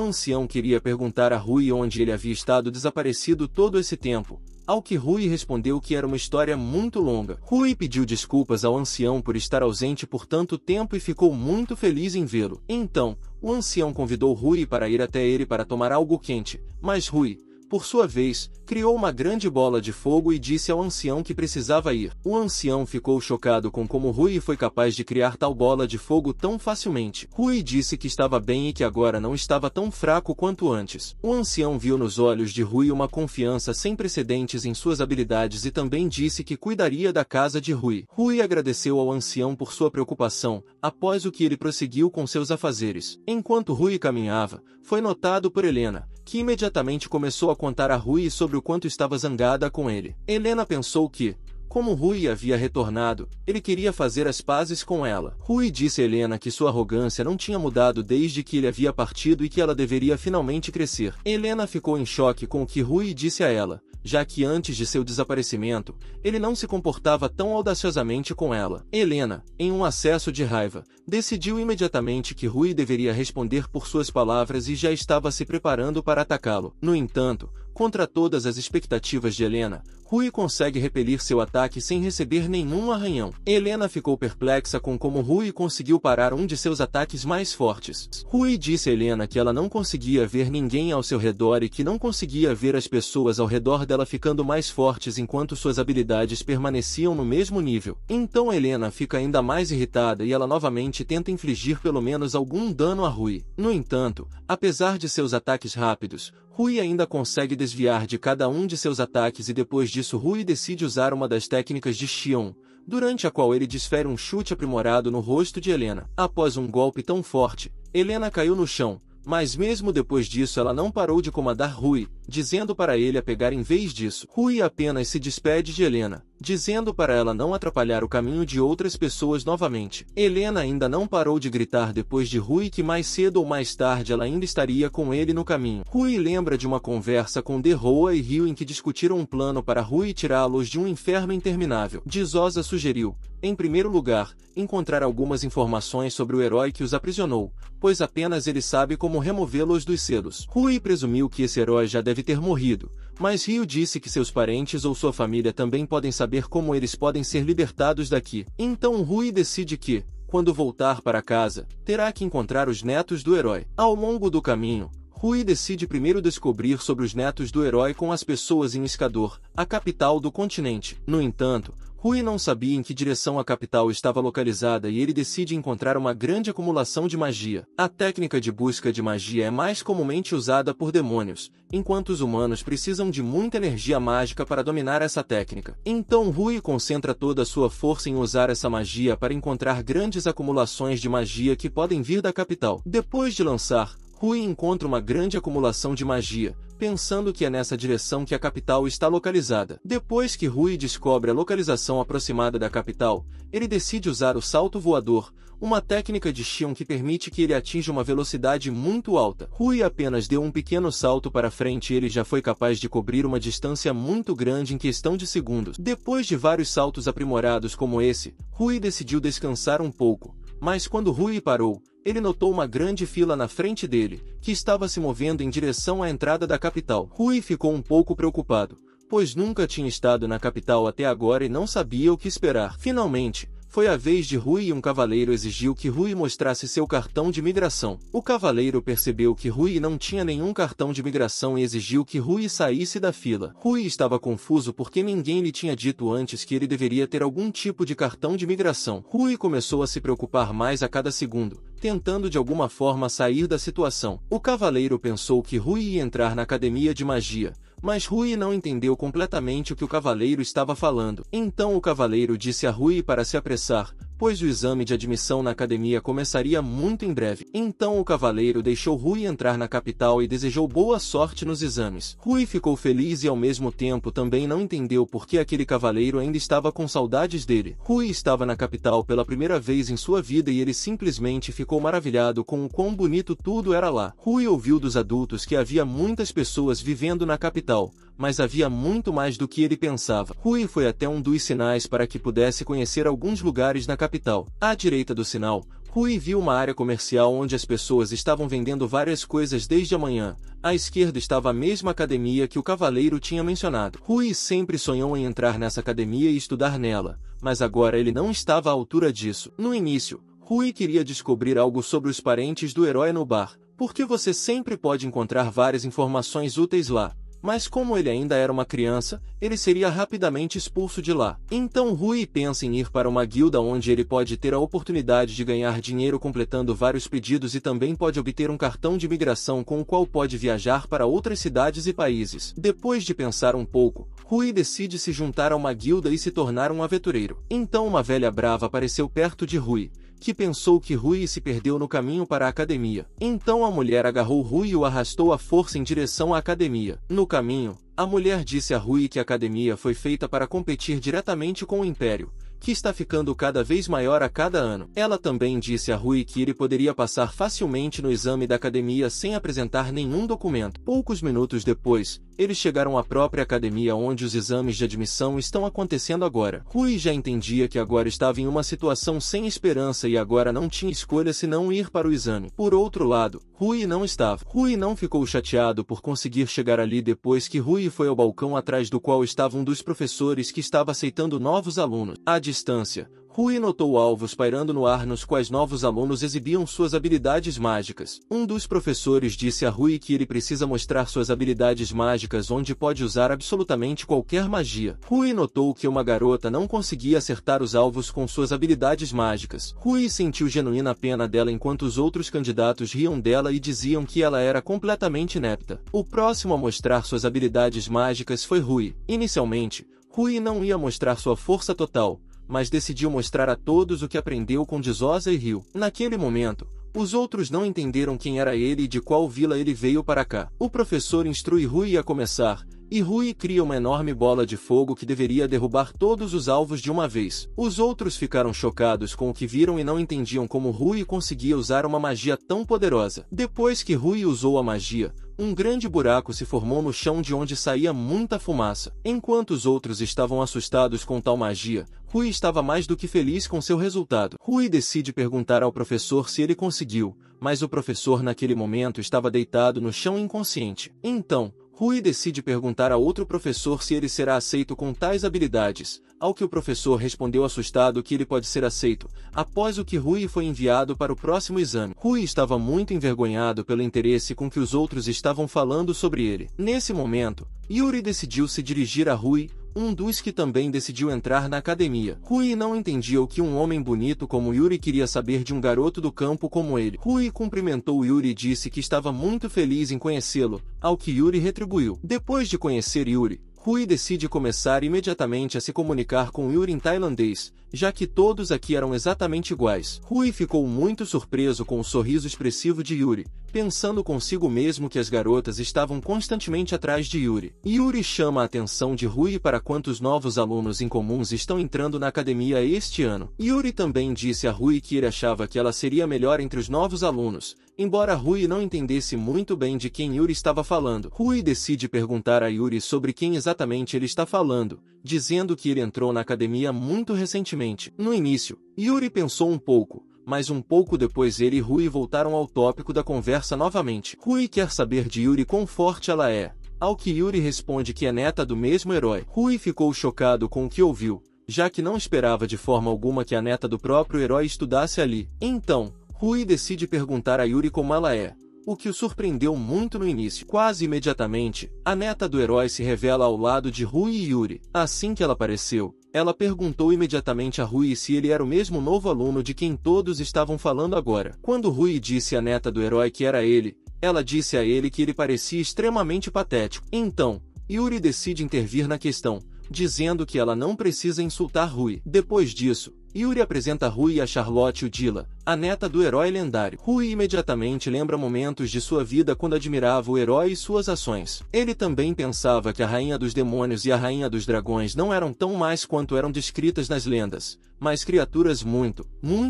ancião queria perguntar a Rui onde ele havia estado desaparecido todo esse tempo, ao que Rui respondeu que era uma história muito longa. Rui pediu desculpas ao ancião por estar ausente por tanto tempo e ficou muito feliz em vê-lo. Então, o ancião convidou Rui para ir até ele para tomar algo quente, mas Rui, por sua vez, criou uma grande bola de fogo e disse ao ancião que precisava ir. O ancião ficou chocado com como Rui foi capaz de criar tal bola de fogo tão facilmente. Rui disse que estava bem e que agora não estava tão fraco quanto antes. O ancião viu nos olhos de Rui uma confiança sem precedentes em suas habilidades e também disse que cuidaria da casa de Rui. Rui agradeceu ao ancião por sua preocupação, após o que ele prosseguiu com seus afazeres. Enquanto Rui caminhava, foi notado por Helena, que imediatamente começou a contar a Rui sobre o quanto estava zangada com ele. Helena pensou que, como Rui havia retornado, ele queria fazer as pazes com ela. Rui disse a Helena que sua arrogância não tinha mudado desde que ele havia partido e que ela deveria finalmente crescer. Helena ficou em choque com o que Rui disse a ela, já que antes de seu desaparecimento, ele não se comportava tão audaciosamente com ela. Helena, em um acesso de raiva, decidiu imediatamente que Rui deveria responder por suas palavras e já estava se preparando para atacá-lo. No entanto, contra todas as expectativas de Helena, Rui consegue repelir seu ataque sem receber nenhum arranhão. Helena ficou perplexa com como Rui conseguiu parar um de seus ataques mais fortes. Rui disse a Helena que ela não conseguia ver ninguém ao seu redor e que não conseguia ver as pessoas ao redor dela ficando mais fortes enquanto suas habilidades permaneciam no mesmo nível. Então Helena fica ainda mais irritada e ela novamente tenta infligir pelo menos algum dano a Rui. No entanto, apesar de seus ataques rápidos, Rui ainda consegue desviar de cada um de seus ataques e depois disso Rui decide usar uma das técnicas de Xion, durante a qual ele desfere um chute aprimorado no rosto de Helena. Após um golpe tão forte, Helena caiu no chão, mas mesmo depois disso ela não parou de comandar Rui, dizendo para ele a pegar em vez disso. Rui apenas se despede de Helena, dizendo para ela não atrapalhar o caminho de outras pessoas novamente. Helena ainda não parou de gritar depois de Rui que mais cedo ou mais tarde ela ainda estaria com ele no caminho. Rui lembra de uma conversa com Derroa e Ryu em que discutiram um plano para Rui tirá-los de um inferno interminável. Dizosa sugeriu, em primeiro lugar, encontrar algumas informações sobre o herói que os aprisionou, pois apenas ele sabe como removê-los dos selos. Rui presumiu que esse herói já deve ter morrido, mas Ryu disse que seus parentes ou sua família também podem saber como eles podem ser libertados daqui. Então Rui decide que, quando voltar para casa, terá que encontrar os netos do herói. Ao longo do caminho, Rui decide primeiro descobrir sobre os netos do herói com as pessoas em Escador, a capital do continente. No entanto, Rui não sabia em que direção a capital estava localizada e ele decide encontrar uma grande acumulação de magia. A técnica de busca de magia é mais comumente usada por demônios, enquanto os humanos precisam de muita energia mágica para dominar essa técnica. Então Rui concentra toda a sua força em usar essa magia para encontrar grandes acumulações de magia que podem vir da capital. Depois de lançar, Rui encontra uma grande acumulação de magia, pensando que é nessa direção que a capital está localizada. Depois que Rui descobre a localização aproximada da capital, ele decide usar o salto voador, uma técnica de Xion que permite que ele atinja uma velocidade muito alta. Rui apenas deu um pequeno salto para frente e ele já foi capaz de cobrir uma distância muito grande em questão de segundos. Depois de vários saltos aprimorados como esse, Rui decidiu descansar um pouco, mas quando Rui parou, ele notou uma grande fila na frente dele, que estava se movendo em direção à entrada da capital. Rui ficou um pouco preocupado, pois nunca tinha estado na capital até agora e não sabia o que esperar. Finalmente, Foi a vez de Rui e um cavaleiro exigiu que Rui mostrasse seu cartão de migração. O cavaleiro percebeu que Rui não tinha nenhum cartão de migração e exigiu que Rui saísse da fila. Rui estava confuso porque ninguém lhe tinha dito antes que ele deveria ter algum tipo de cartão de migração. Rui começou a se preocupar mais a cada segundo, tentando de alguma forma sair da situação. O cavaleiro pensou que Rui ia entrar na academia de magia, mas Rui não entendeu completamente o que o cavaleiro estava falando. Então o cavaleiro disse a Rui para se apressar, pois o exame de admissão na academia começaria muito em breve. Então o cavaleiro deixou Rui entrar na capital e desejou boa sorte nos exames. Rui ficou feliz e ao mesmo tempo também não entendeu por que aquele cavaleiro ainda estava com saudades dele. Rui estava na capital pela primeira vez em sua vida e ele simplesmente ficou maravilhado com o quão bonito tudo era lá. Rui ouviu dos adultos que havia muitas pessoas vivendo na capital, mas havia muito mais do que ele pensava. Rui foi até um dos sinais para que pudesse conhecer alguns lugares na capital. À direita do sinal, Rui viu uma área comercial onde as pessoas estavam vendendo várias coisas desde a manhã. À esquerda estava a mesma academia que o cavaleiro tinha mencionado. Rui sempre sonhou em entrar nessa academia e estudar nela, mas agora ele não estava à altura disso. No início, Rui queria descobrir algo sobre os parentes do herói no bar, porque você sempre pode encontrar várias informações úteis lá. Mas como ele ainda era uma criança, ele seria rapidamente expulso de lá. Então Rui pensa em ir para uma guilda onde ele pode ter a oportunidade de ganhar dinheiro completando vários pedidos e também pode obter um cartão de migração com o qual pode viajar para outras cidades e países. Depois de pensar um pouco, Rui decide se juntar a uma guilda e se tornar um aventureiro. Então uma velha brava apareceu perto de Rui, que pensou que Rui se perdeu no caminho para a academia. Então a mulher agarrou Rui e o arrastou à força em direção à academia. No caminho, a mulher disse a Rui que a academia foi feita para competir diretamente com o Império, que está ficando cada vez maior a cada ano. Ela também disse a Rui que ele poderia passar facilmente no exame da academia sem apresentar nenhum documento. Poucos minutos depois, eles chegaram à própria academia onde os exames de admissão estão acontecendo agora. Rui já entendia que agora estava em uma situação sem esperança e agora não tinha escolha senão ir para o exame. Por outro lado, Rui não estava. Rui não ficou chateado por conseguir chegar ali depois que Rui foi ao balcão atrás do qual estava um dos professores que estava aceitando novos alunos. À distância, Rui notou alvos pairando no ar nos quais novos alunos exibiam suas habilidades mágicas. Um dos professores disse a Rui que ele precisa mostrar suas habilidades mágicas onde pode usar absolutamente qualquer magia. Rui notou que uma garota não conseguia acertar os alvos com suas habilidades mágicas. Rui sentiu genuína pena dela enquanto os outros candidatos riam dela e diziam que ela era completamente inepta. O próximo a mostrar suas habilidades mágicas foi Rui. Inicialmente, Rui não ia mostrar sua força total, mas decidiu mostrar a todos o que aprendeu com Dizosa e riu. Naquele momento, os outros não entenderam quem era ele e de qual vila ele veio para cá. O professor instrui Rui a começar, e Rui cria uma enorme bola de fogo que deveria derrubar todos os alvos de uma vez. Os outros ficaram chocados com o que viram e não entendiam como Rui conseguia usar uma magia tão poderosa. Depois que Rui usou a magia, um grande buraco se formou no chão de onde saía muita fumaça. Enquanto os outros estavam assustados com tal magia, Rui estava mais do que feliz com seu resultado. Rui decide perguntar ao professor se ele conseguiu, mas o professor naquele momento estava deitado no chão inconsciente. Então, Rui decide perguntar a outro professor se ele será aceito com tais habilidades, ao que o professor respondeu assustado que ele pode ser aceito, após o que Rui foi enviado para o próximo exame. Rui estava muito envergonhado pelo interesse com que os outros estavam falando sobre ele. Nesse momento, Yuri decidiu se dirigir a Rui, um dos que também decidiu entrar na academia. Rui não entendia o que um homem bonito como Yuri queria saber de um garoto do campo como ele. Rui cumprimentou Yuri e disse que estava muito feliz em conhecê-lo, ao que Yuri retribuiu. Depois de conhecer Yuri, Rui decide começar imediatamente a se comunicar com Yuri em tailandês, já que todos aqui eram exatamente iguais. Rui ficou muito surpreso com o sorriso expressivo de Yuri, pensando consigo mesmo que as garotas estavam constantemente atrás de Yuri. Yuri chama a atenção de Rui para quantos novos alunos incomuns estão entrando na academia este ano. Yuri também disse a Rui que ele achava que ela seria melhor entre os novos alunos, embora Rui não entendesse muito bem de quem Yuri estava falando. Rui decide perguntar a Yuri sobre quem exatamente ele está falando, dizendo que ele entrou na academia muito recentemente. No início, Yuri pensou um pouco, mas um pouco depois ele e Rui voltaram ao tópico da conversa novamente. Rui quer saber de Yuri quão forte ela é, ao que Yuri responde que é neta do mesmo herói. Rui ficou chocado com o que ouviu, já que não esperava de forma alguma que a neta do próprio herói estudasse ali. Então, Rui decide perguntar a Yuri como ela é, o que o surpreendeu muito no início. Quase imediatamente, a neta do herói se revela ao lado de Rui e Yuri. Assim que ela apareceu, ela perguntou imediatamente a Rui se ele era o mesmo novo aluno de quem todos estavam falando agora. Quando Rui disse à neta do herói que era ele, ela disse a ele que ele parecia extremamente patético. Então, Yuri decide intervir na questão, dizendo que ela não precisa insultar Rui. Depois disso, Yuri apresenta Rui a Charlotte Udila, a neta do herói lendário. Rui imediatamente lembra momentos de sua vida quando admirava o herói e suas ações. Ele também pensava que a Rainha dos Demônios e a Rainha dos Dragões não eram tão mais quanto eram descritas nas lendas, mas criaturas muito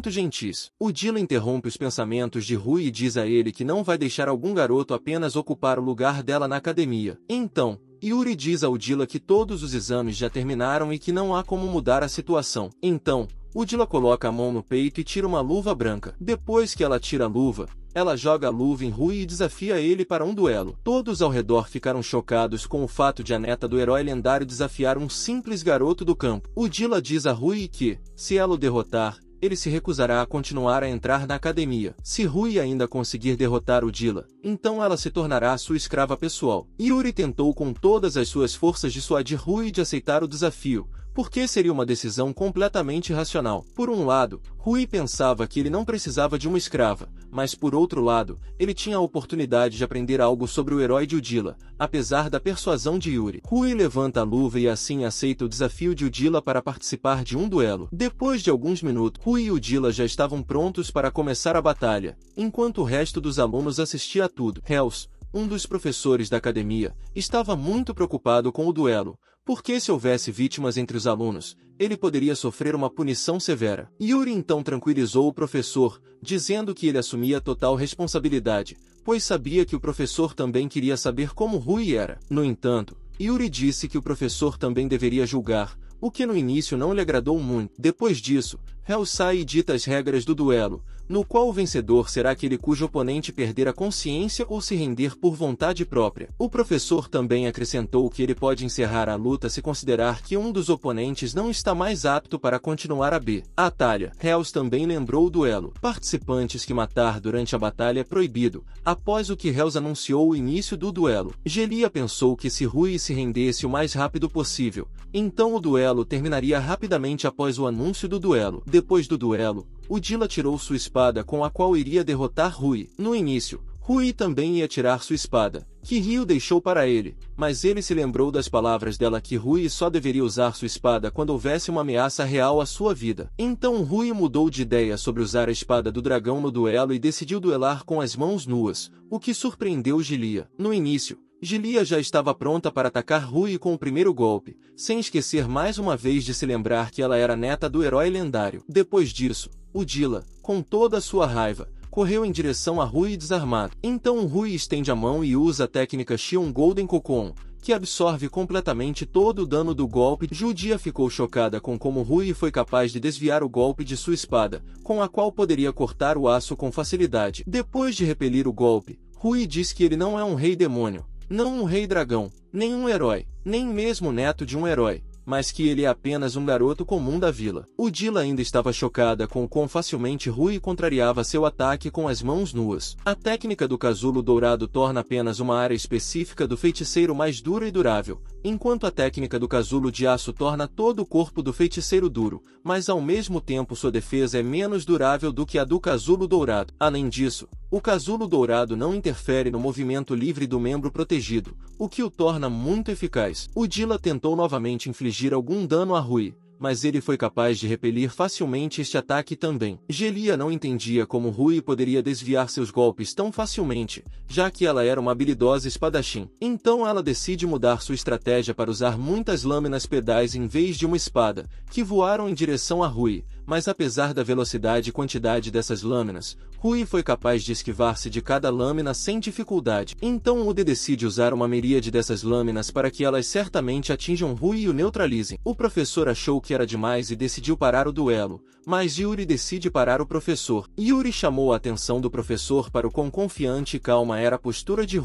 gentis. Udila interrompe os pensamentos de Rui e diz a ele que não vai deixar algum garoto apenas ocupar o lugar dela na academia. Então, Yuri diz a Udila que todos os exames já terminaram e que não há como mudar a situação. Então, Udila coloca a mão no peito e tira uma luva branca. Depois que ela tira a luva, ela joga a luva em Rui e desafia ele para um duelo. Todos ao redor ficaram chocados com o fato de a neta do herói lendário desafiar um simples garoto do campo. Udila diz a Rui que, se ela o derrotar, ele se recusará a continuar a entrar na academia. Se Rui ainda conseguir derrotar Udila, então ela se tornará sua escrava pessoal. Yuri tentou com todas as suas forças dissuadir Rui de aceitar o desafio, porque seria uma decisão completamente irracional. Por um lado, Rui pensava que ele não precisava de uma escrava, mas por outro lado, ele tinha a oportunidade de aprender algo sobre o herói de Udila, apesar da persuasão de Yuri. Rui levanta a luva e assim aceita o desafio de Udila para participar de um duelo. Depois de alguns minutos, Rui e Udila já estavam prontos para começar a batalha, enquanto o resto dos alunos assistia a tudo. Hells, um dos professores da academia, estava muito preocupado com o duelo, porque se houvesse vítimas entre os alunos, ele poderia sofrer uma punição severa. Yuri então tranquilizou o professor, dizendo que ele assumia total responsabilidade, pois sabia que o professor também queria saber como Rui era. No entanto, Yuri disse que o professor também deveria julgar, o que no início não lhe agradou muito. Depois disso, Hell sai e dita as regras do duelo, no qual o vencedor será aquele cujo oponente perder a consciência ou se render por vontade própria. O professor também acrescentou que ele pode encerrar a luta se considerar que um dos oponentes não está mais apto para continuar a batalha. Hells também lembrou o duelo. Participantes que matar durante a batalha é proibido. Após o que Hells anunciou o início do duelo, Gelia pensou que se Rui se rendesse o mais rápido possível, então o duelo terminaria rapidamente após o anúncio do duelo. Depois do duelo, Udila tirou sua espada com a qual iria derrotar Rui. No início, Rui também ia tirar sua espada, que Ryu deixou para ele, mas ele se lembrou das palavras dela que Rui só deveria usar sua espada quando houvesse uma ameaça real à sua vida. Então Rui mudou de ideia sobre usar a espada do dragão no duelo e decidiu duelar com as mãos nuas, o que surpreendeu Gelia. No início, Gelia já estava pronta para atacar Rui com o primeiro golpe, sem esquecer mais uma vez de se lembrar que ela era neta do herói lendário. Depois disso, Udila, com toda a sua raiva, correu em direção a Rui desarmado. Então Rui estende a mão e usa a técnica Shion Golden Kokon, que absorve completamente todo o dano do golpe. Judia ficou chocada com como Rui foi capaz de desviar o golpe de sua espada, com a qual poderia cortar o aço com facilidade. Depois de repelir o golpe, Rui diz que ele não é um rei demônio, não um rei dragão, nem um herói, nem mesmo neto de um herói, mas que ele é apenas um garoto comum da vila. Udila ainda estava chocada com quão facilmente Rui contrariava seu ataque com as mãos nuas. A técnica do casulo dourado torna apenas uma área específica do feiticeiro mais dura e durável, enquanto a técnica do casulo de aço torna todo o corpo do feiticeiro duro, mas ao mesmo tempo sua defesa é menos durável do que a do casulo dourado. Além disso, o casulo dourado não interfere no movimento livre do membro protegido, o que o torna muito eficaz. Udila tentou novamente infligir algum dano a Rui, mas ele foi capaz de repelir facilmente este ataque também. Gelia não entendia como Rui poderia desviar seus golpes tão facilmente, já que ela era uma habilidosa espadachim. Então ela decide mudar sua estratégia para usar muitas lâminas pedais em vez de uma espada, que voaram em direção a Rui, mas apesar da velocidade e quantidade dessas lâminas, Rui foi capaz de esquivar-se de cada lâmina sem dificuldade. Então Ude decide usar uma miríade dessas lâminas para que elas certamente atinjam Rui e o neutralizem. O professor achou que era demais e decidiu parar o duelo, mas Yuri decide parar o professor. Yuri chamou a atenção do professor para o quão confiante e calma era a postura de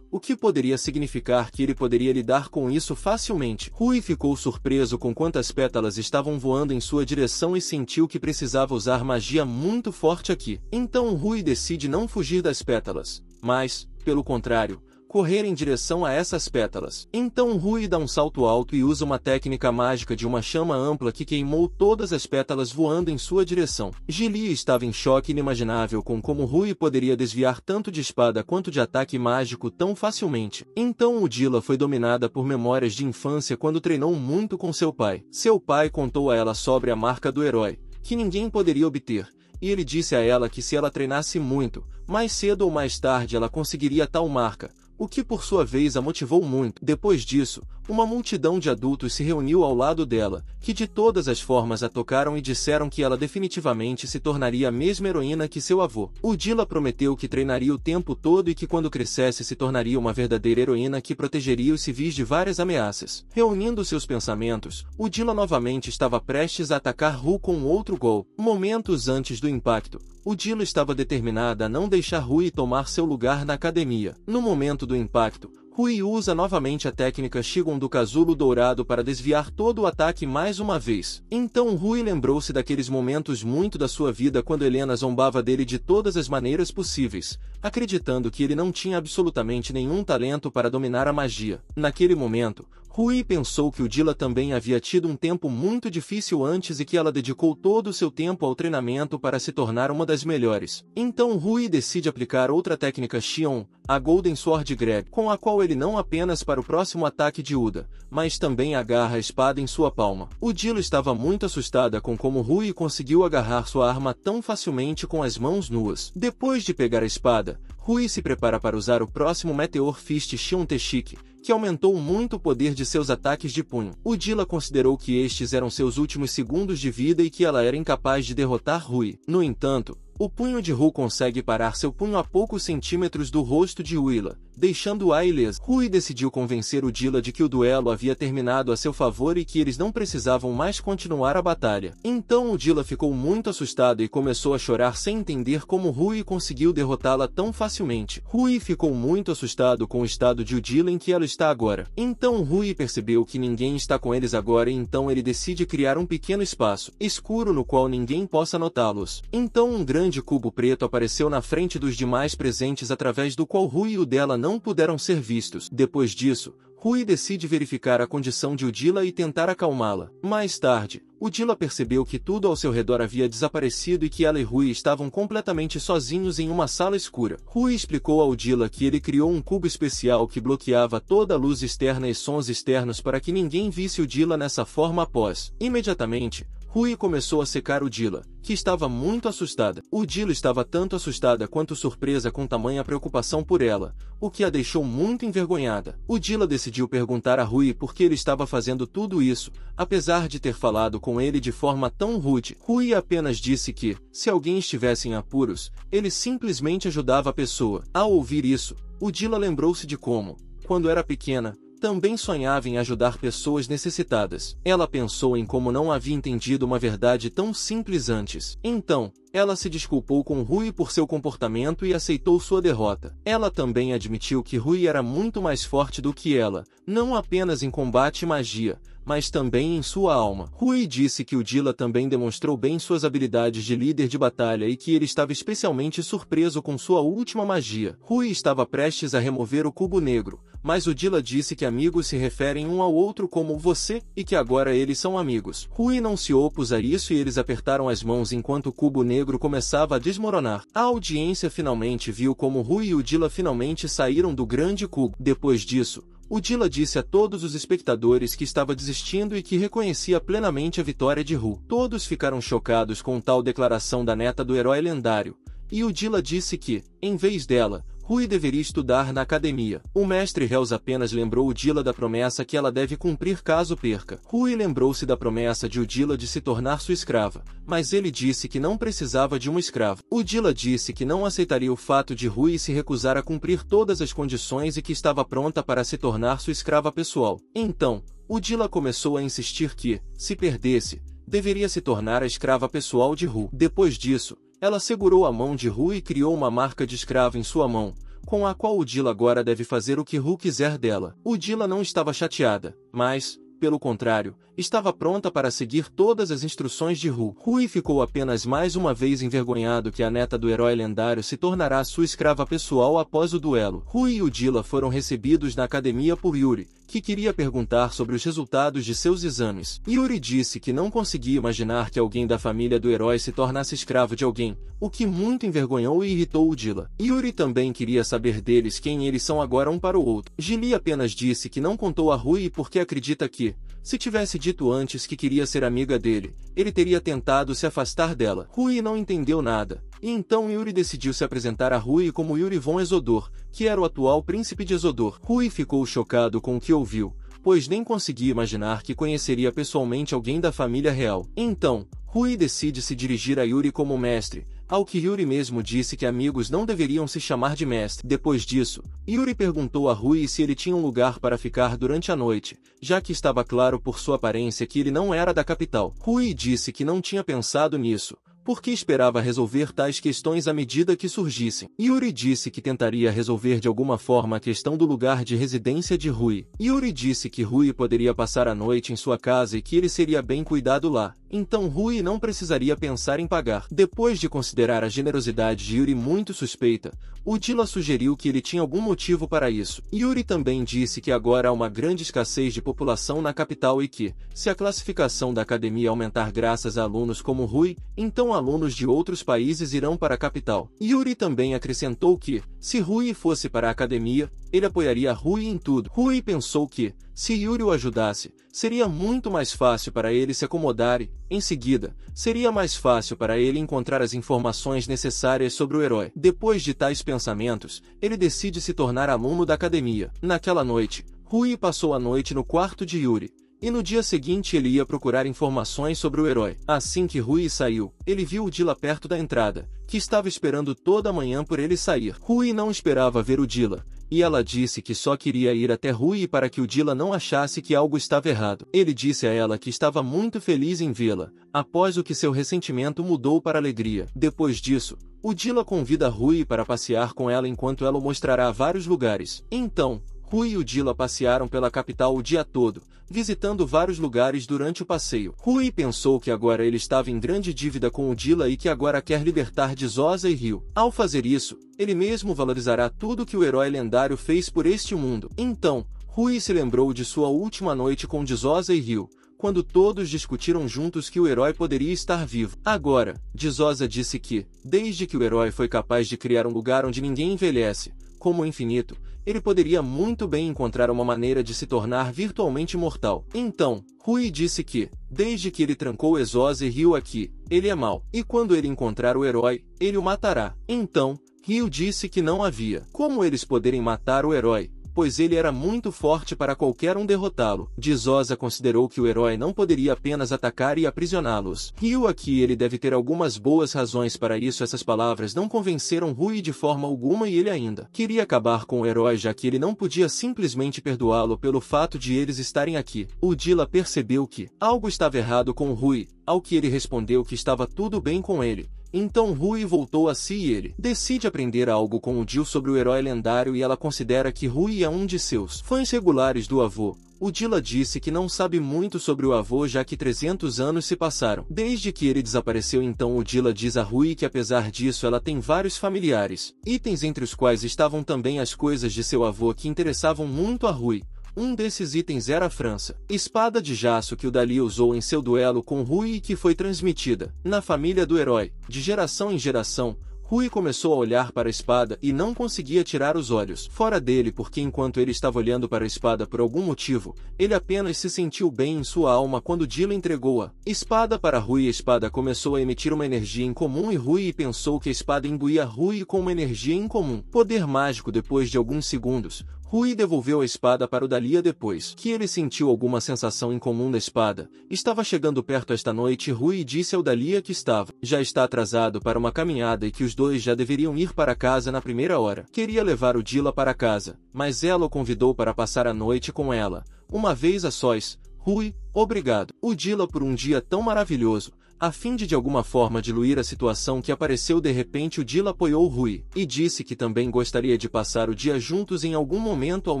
o que poderia significar que ele poderia lidar com isso facilmente. Rui ficou surpreso com quantas pétalas estavam voando em sua direção e sentiu que precisava usar magia muito forte aqui. Então Rui decide não fugir das pétalas, mas, pelo contrário, correr em direção a essas pétalas. Então Rui dá um salto alto e usa uma técnica mágica de uma chama ampla que queimou todas as pétalas voando em sua direção. Gili estava em choque inimaginável com como Rui poderia desviar tanto de espada quanto de ataque mágico tão facilmente. Então Udila foi dominada por memórias de infância quando treinou muito com seu pai. Seu pai contou a ela sobre a marca do herói, que ninguém poderia obter, e ele disse a ela que se ela treinasse muito, mais cedo ou mais tarde ela conseguiria tal marca, o que por sua vez a motivou muito. Depois disso, uma multidão de adultos se reuniu ao lado dela, que de todas as formas a tocaram e disseram que ela definitivamente se tornaria a mesma heroína que seu avô. Udila prometeu que treinaria o tempo todo e que quando crescesse se tornaria uma verdadeira heroína que protegeria os civis de várias ameaças. Reunindo seus pensamentos, Udila novamente estava prestes a atacar Ru com outro golpe. Momentos antes do impacto, Udila estava determinada a não deixar Rui tomar seu lugar na academia. No momento do impacto, Rui usa novamente a técnica Shigon do casulo dourado para desviar todo o ataque mais uma vez. Então Rui lembrou-se daqueles momentos muito da sua vida quando Helena zombava dele de todas as maneiras possíveis, acreditando que ele não tinha absolutamente nenhum talento para dominar a magia. Naquele momento, Rui pensou que Udila também havia tido um tempo muito difícil antes e que ela dedicou todo o seu tempo ao treinamento para se tornar uma das melhores. Então Rui decide aplicar outra técnica Shion, a Golden Sword Grab, com a qual ele não apenas para o próximo ataque de Uda, mas também agarra a espada em sua palma. Udila estava muito assustada com como Rui conseguiu agarrar sua arma tão facilmente com as mãos nuas. Depois de pegar a espada, Rui se prepara para usar o próximo Meteor Fist Shion Teshiki, que aumentou muito o poder de seus ataques de punho. Udila considerou que estes eram seus últimos segundos de vida e que ela era incapaz de derrotar Rui. No entanto, o punho de Ru consegue parar seu punho a poucos centímetros do rosto de Udila, deixando-a ilesa. Rui decidiu convencer Udila de que o duelo havia terminado a seu favor e que eles não precisavam mais continuar a batalha. Então Udila ficou muito assustada e começou a chorar sem entender como Rui conseguiu derrotá-la tão facilmente. Rui ficou muito assustado com o estado de Udila em que ela está agora. Então Rui percebeu que ninguém está com eles agora e então ele decide criar um pequeno espaço escuro no qual ninguém possa notá-los. Então um grande cubo preto apareceu na frente dos demais presentes através do qual Rui e o dela não puderam ser vistos. Depois disso, Rui decide verificar a condição de Udila e tentar acalmá-la. Mais tarde, Udila percebeu que tudo ao seu redor havia desaparecido e que ela e Rui estavam completamente sozinhos em uma sala escura. Rui explicou a Udila que ele criou um cubo especial que bloqueava toda a luz externa e sons externos para que ninguém visse Udila nessa forma após. Imediatamente, Rui começou a secar Udila, que estava muito assustada. Udila estava tanto assustada quanto surpresa com tamanha preocupação por ela, o que a deixou muito envergonhada. Udila decidiu perguntar a Rui por que ele estava fazendo tudo isso, apesar de ter falado com ele de forma tão rude. Rui apenas disse que, se alguém estivesse em apuros, ele simplesmente ajudava a pessoa. Ao ouvir isso, Udila lembrou-se de como, quando era pequena, também sonhava em ajudar pessoas necessitadas. Ela pensou em como não havia entendido uma verdade tão simples antes. Então, ela se desculpou com Rui por seu comportamento e aceitou sua derrota. Ela também admitiu que Rui era muito mais forte do que ela, não apenas em combate e magia, mas também em sua alma. Rui disse que Udila também demonstrou bem suas habilidades de líder de batalha e que ele estava especialmente surpreso com sua última magia. Rui estava prestes a remover o cubo negro, mas Udila disse que amigos se referem um ao outro como você, e que agora eles são amigos. Rui não se opôs a isso e eles apertaram as mãos enquanto o cubo negro começava a desmoronar. A audiência finalmente viu como Rui e Udila finalmente saíram do grande cubo. Depois disso, Udila disse a todos os espectadores que estava desistindo e que reconhecia plenamente a vitória de Ru. Todos ficaram chocados com tal declaração da neta do herói lendário, e Udila disse que, em vez dela, Rui deveria estudar na academia. O mestre Helz apenas lembrou Udila da promessa que ela deve cumprir caso perca. Rui lembrou-se da promessa de Udila de se tornar sua escrava, mas ele disse que não precisava de uma escrava. Udila disse que não aceitaria o fato de Rui se recusar a cumprir todas as condições e que estava pronta para se tornar sua escrava pessoal. Então, Udila começou a insistir que, se perdesse, deveria se tornar a escrava pessoal de Ru. Depois disso, ela segurou a mão de Rui e criou uma marca de escravo em sua mão, com a qual o Dila agora deve fazer o que Ru quiser dela. O Dila não estava chateada, mas, pelo contrário, estava pronta para seguir todas as instruções de Ru. Rui ficou apenas mais uma vez envergonhado que a neta do herói lendário se tornará sua escrava pessoal após o duelo. Rui e o Dila foram recebidos na academia por Yuri, que queria perguntar sobre os resultados de seus exames. Yuri disse que não conseguia imaginar que alguém da família do herói se tornasse escravo de alguém, o que muito envergonhou e irritou o Dila. Yuri também queria saber deles quem eles são agora um para o outro. Gili apenas disse que não contou a Rui porque acredita que, se tivesse dito antes que queria ser amiga dele, ele teria tentado se afastar dela. Rui não entendeu nada, e então Yuri decidiu se apresentar a Rui como Yuri von Exodor, que era o atual príncipe de Exodor. Rui ficou chocado com o que ouviu, pois nem conseguia imaginar que conheceria pessoalmente alguém da família real. Então, Rui decide se dirigir a Yuri como mestre, ao que Yuri mesmo disse que amigos não deveriam se chamar de mestre. Depois disso, Yuri perguntou a Rui se ele tinha um lugar para ficar durante a noite, já que estava claro por sua aparência que ele não era da capital. Rui disse que não tinha pensado nisso, porque esperava resolver tais questões à medida que surgissem. Yuri disse que tentaria resolver de alguma forma a questão do lugar de residência de Rui. Yuri disse que Rui poderia passar a noite em sua casa e que ele seria bem cuidado lá, então Rui não precisaria pensar em pagar. Depois de considerar a generosidade de Yuri muito suspeita, o Dila sugeriu que ele tinha algum motivo para isso. Yuri também disse que agora há uma grande escassez de população na capital e que, se a classificação da academia aumentar graças a alunos como Rui, então alunos de outros países irão para a capital. Yuri também acrescentou que, se Rui fosse para a academia, ele apoiaria Rui em tudo. Rui pensou que, se Yuri o ajudasse, seria muito mais fácil para ele se acomodar e, em seguida, seria mais fácil para ele encontrar as informações necessárias sobre o herói. Depois de tais pensamentos, ele decide se tornar aluno da academia. Naquela noite, Rui passou a noite no quarto de Yuri, e no dia seguinte ele ia procurar informações sobre o herói. Assim que Rui saiu, ele viu o Dila perto da entrada, que estava esperando toda a manhã por ele sair. Rui não esperava ver o Dila, e ela disse que só queria ir até Rui para que o Dila não achasse que algo estava errado. Ele disse a ela que estava muito feliz em vê-la, após o que seu ressentimento mudou para alegria. Depois disso, o Dila convida Rui para passear com ela enquanto ela o mostrará vários lugares. Então, Rui e o Dila passearam pela capital o dia todo, visitando vários lugares durante o passeio. Rui pensou que agora ele estava em grande dívida com o Dila e que agora quer libertar Dizosa e Ryu. Ao fazer isso, ele mesmo valorizará tudo que o herói lendário fez por este mundo. Então, Rui se lembrou de sua última noite com Dizosa e Ryu, quando todos discutiram juntos que o herói poderia estar vivo. Agora, Dizosa disse que, desde que o herói foi capaz de criar um lugar onde ninguém envelhece, como o infinito, ele poderia muito bem encontrar uma maneira de se tornar virtualmente imortal. Então, Rui disse que, desde que ele trancou Exosa e Ryu aqui, ele é mau, e quando ele encontrar o herói, ele o matará. Então, Ryu disse que não havia como eles poderem matar o herói, pois ele era muito forte para qualquer um derrotá-lo. Dizosa considerou que o herói não poderia apenas atacar e aprisioná-los. Ryu aqui ele deve ter algumas boas razões para isso. Essas palavras não convenceram Rui de forma alguma e ele ainda queria acabar com o herói, já que ele não podia simplesmente perdoá-lo pelo fato de eles estarem aqui. O Dila percebeu que algo estava errado com Rui, ao que ele respondeu que estava tudo bem com ele. Então Rui voltou a si e ele decide aprender algo com o Dil sobre o herói lendário e ela considera que Rui é um de seus fãs regulares do avô. O Dila disse que não sabe muito sobre o avô já que 300 anos se passaram desde que ele desapareceu. Então o Dila diz a Rui que apesar disso ela tem vários familiares, itens entre os quais estavam também as coisas de seu avô que interessavam muito a Rui. Um desses itens era a França, espada de jaço que o Dali usou em seu duelo com Rui e que foi transmitida, na família do herói, de geração em geração. Rui começou a olhar para a espada e não conseguia tirar os olhos fora dele porque enquanto ele estava olhando para a espada por algum motivo, ele apenas se sentiu bem em sua alma quando Dila entregou a espada para Rui. A espada começou a emitir uma energia incomum e Rui pensou que a espada imbuía Rui com uma energia incomum. Poder mágico. Depois de alguns segundos, Rui devolveu a espada para o Dalia depois que ele sentiu alguma sensação incomum da espada. Estava chegando perto esta noite e Rui disse ao Dalia que já está atrasado para uma caminhada e que os dois já deveriam ir para casa na primeira hora. Queria levar o Dila para casa, mas ela o convidou para passar a noite com ela. Uma vez a sós. Rui, obrigado. O Dila por um dia tão maravilhoso. A fim de alguma forma diluir a situação que apareceu de repente, o Dila apoiou Rui, e disse que também gostaria de passar o dia juntos em algum momento ao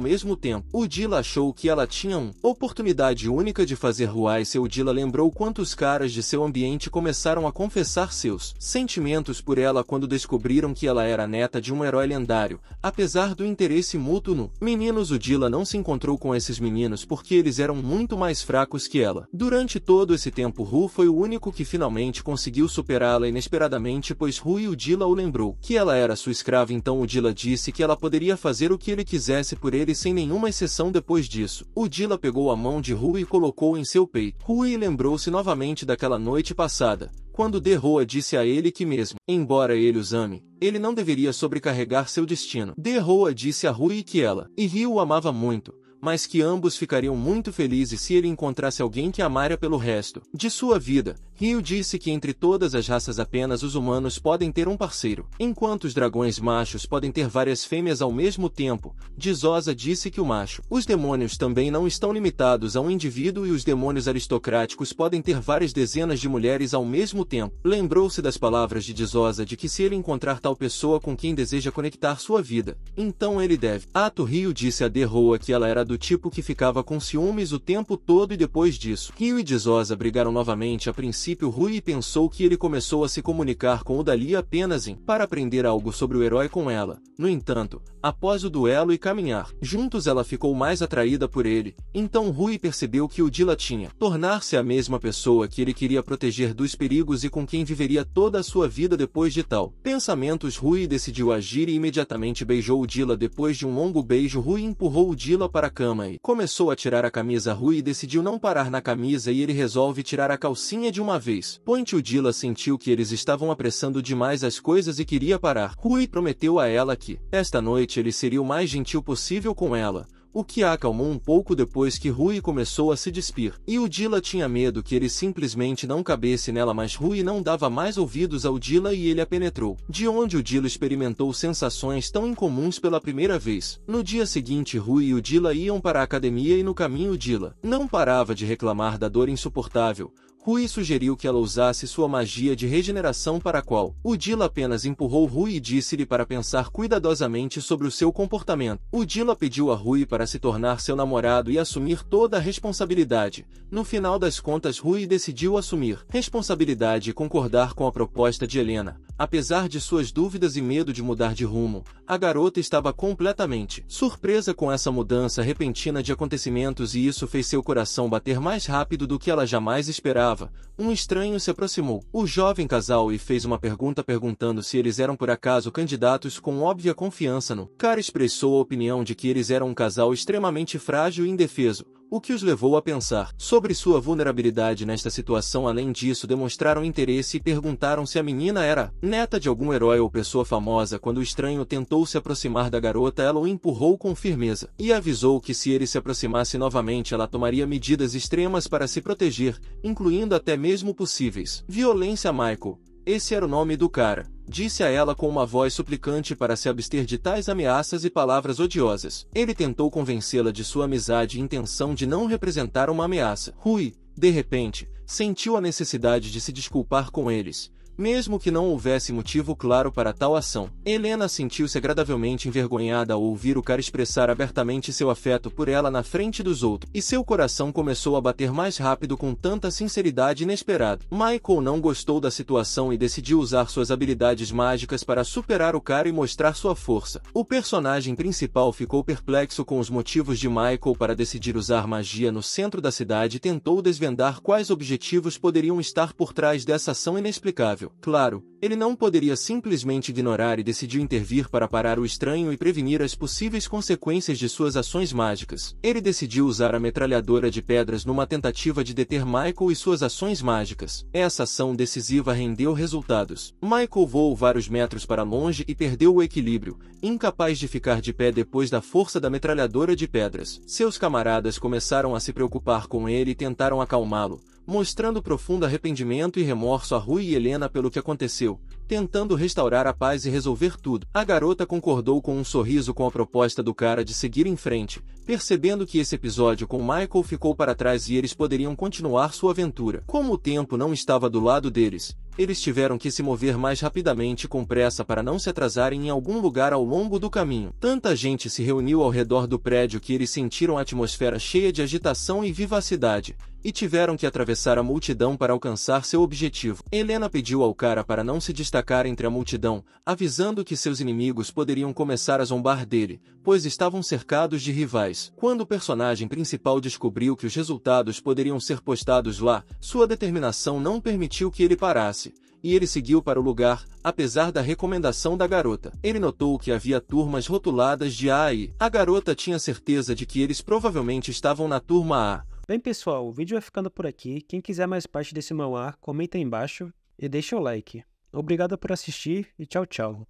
mesmo tempo. O Dila achou que ela tinha uma oportunidade única de fazer Rui seu. O Dila lembrou quantos caras de seu ambiente começaram a confessar seus sentimentos por ela quando descobriram que ela era a neta de um herói lendário, apesar do interesse mútuo no meninos. O Dila não se encontrou com esses meninos porque eles eram muito mais fracos que ela. Durante todo esse tempo, Ru foi o único que finalmente conseguiu superá-la inesperadamente, pois Rui o Dila o lembrou que ela era sua escrava. Então o Dila disse que ela poderia fazer o que ele quisesse por ele sem nenhuma exceção. Depois disso, o Dila pegou a mão de Rui e colocou em seu peito. Rui lembrou-se novamente daquela noite passada, quando Derroa disse a ele que mesmo embora ele os ame, ele não deveria sobrecarregar seu destino. Derroa disse a Rui que ela e Ryu o amava muito, mas que ambos ficariam muito felizes se ele encontrasse alguém que amara pelo resto de sua vida. Ryu disse que entre todas as raças apenas os humanos podem ter um parceiro, enquanto os dragões machos podem ter várias fêmeas ao mesmo tempo. Dizosa disse que o macho. Os demônios também não estão limitados a um indivíduo e os demônios aristocráticos podem ter várias dezenas de mulheres ao mesmo tempo. Lembrou-se das palavras de Dizosa de que se ele encontrar tal pessoa com quem deseja conectar sua vida, então ele deve. Ryu disse a Derroa que ela era do tipo que ficava com ciúmes o tempo todo e depois disso, Ryu e Dizosa brigaram novamente. A princípio, Rui pensou que ele começou a se comunicar com o Dali apenas para aprender algo sobre o herói com ela. No entanto, após o duelo e caminhar juntos, ela ficou mais atraída por ele. Então Rui percebeu que o Dila tinha tornar-se a mesma pessoa que ele queria proteger dos perigos e com quem viveria toda a sua vida depois de tal pensamentos. Rui decidiu agir e imediatamente beijou o Dila. Depois de um longo beijo, Rui empurrou o Dila para a cama e começou a tirar a camisa. Rui decidiu não parar na camisa e ele resolve tirar a calcinha de uma vez. O Dila sentiu que eles estavam apressando demais as coisas e queria parar. Rui prometeu a ela que esta noite ele seria o mais gentil possível com ela, o que a acalmou um pouco depois que Rui começou a se despir. E o Dila tinha medo que ele simplesmente não cabesse nela, mas Rui não dava mais ouvidos ao Dila e ele a penetrou, de onde o Dila experimentou sensações tão incomuns pela primeira vez. No dia seguinte, Rui e o Dila iam para a academia e no caminho o Dila não parava de reclamar da dor insuportável. Rui sugeriu que ela usasse sua magia de regeneração, para a qual o Dila apenas empurrou Rui e disse-lhe para pensar cuidadosamente sobre o seu comportamento. O Dila pediu a Rui para se tornar seu namorado e assumir toda a responsabilidade. No final das contas, Rui decidiu assumir responsabilidade e concordar com a proposta de Helena. Apesar de suas dúvidas e medo de mudar de rumo, a garota estava completamente surpresa com essa mudança repentina de acontecimentos e isso fez seu coração bater mais rápido do que ela jamais esperava. Um estranho se aproximou o jovem casal e fez uma pergunta perguntando se eles eram por acaso candidatos. Com óbvia confiança no cara, expressou a opinião de que eles eram um casal extremamente frágil e indefeso, o que os levou a pensar sobre sua vulnerabilidade nesta situação. Além disso, demonstraram interesse e perguntaram se a menina era neta de algum herói ou pessoa famosa. Quando o estranho tentou se aproximar da garota, ela o empurrou com firmeza e avisou que se ele se aproximasse novamente, ela tomaria medidas extremas para se proteger, incluindo até mesmo possíveis violência. Michael, esse era o nome do cara, disse a ela com uma voz suplicante para se abster de tais ameaças e palavras odiosas. Ele tentou convencê-la de sua amizade e intenção de não representar uma ameaça. Rui, de repente, sentiu a necessidade de se desculpar com eles, mesmo que não houvesse motivo claro para tal ação. Helena sentiu-se agradavelmente envergonhada ao ouvir o cara expressar abertamente seu afeto por ela na frente dos outros, e seu coração começou a bater mais rápido com tanta sinceridade inesperada. Michael não gostou da situação e decidiu usar suas habilidades mágicas para superar o cara e mostrar sua força. O personagem principal ficou perplexo com os motivos de Michael para decidir usar magia no centro da cidade e tentou desvendar quais objetivos poderiam estar por trás dessa ação inexplicável. Claro, ele não poderia simplesmente ignorar e decidiu intervir para parar o estranho e prevenir as possíveis consequências de suas ações mágicas. Ele decidiu usar a metralhadora de pedras numa tentativa de deter Michael e suas ações mágicas. Essa ação decisiva rendeu resultados. Michael voou vários metros para longe e perdeu o equilíbrio, incapaz de ficar de pé depois da força da metralhadora de pedras. Seus camaradas começaram a se preocupar com ele e tentaram acalmá-lo, mostrando profundo arrependimento e remorso a Rui e Helena pelo que aconteceu. tentando restaurar a paz e resolver tudo. A garota concordou com um sorriso com a proposta do cara de seguir em frente, percebendo que esse episódio com Michael ficou para trás e eles poderiam continuar sua aventura. Como o tempo não estava do lado deles, eles tiveram que se mover mais rapidamente com pressa para não se atrasarem em algum lugar ao longo do caminho. Tanta gente se reuniu ao redor do prédio que eles sentiram a atmosfera cheia de agitação e vivacidade, e tiveram que atravessar a multidão para alcançar seu objetivo. Helena pediu ao cara para não se destacar entre a multidão, avisando que seus inimigos poderiam começar a zombar dele, pois estavam cercados de rivais. Quando o personagem principal descobriu que os resultados poderiam ser postados lá, sua determinação não permitiu que ele parasse, e ele seguiu para o lugar, apesar da recomendação da garota. Ele notou que havia turmas rotuladas de A e a garota tinha certeza de que eles provavelmente estavam na turma A. Bem, pessoal, o vídeo vai ficando por aqui. Quem quiser mais parte desse manhwa, comenta aí embaixo e deixa o like. Obrigado por assistir e tchau, tchau.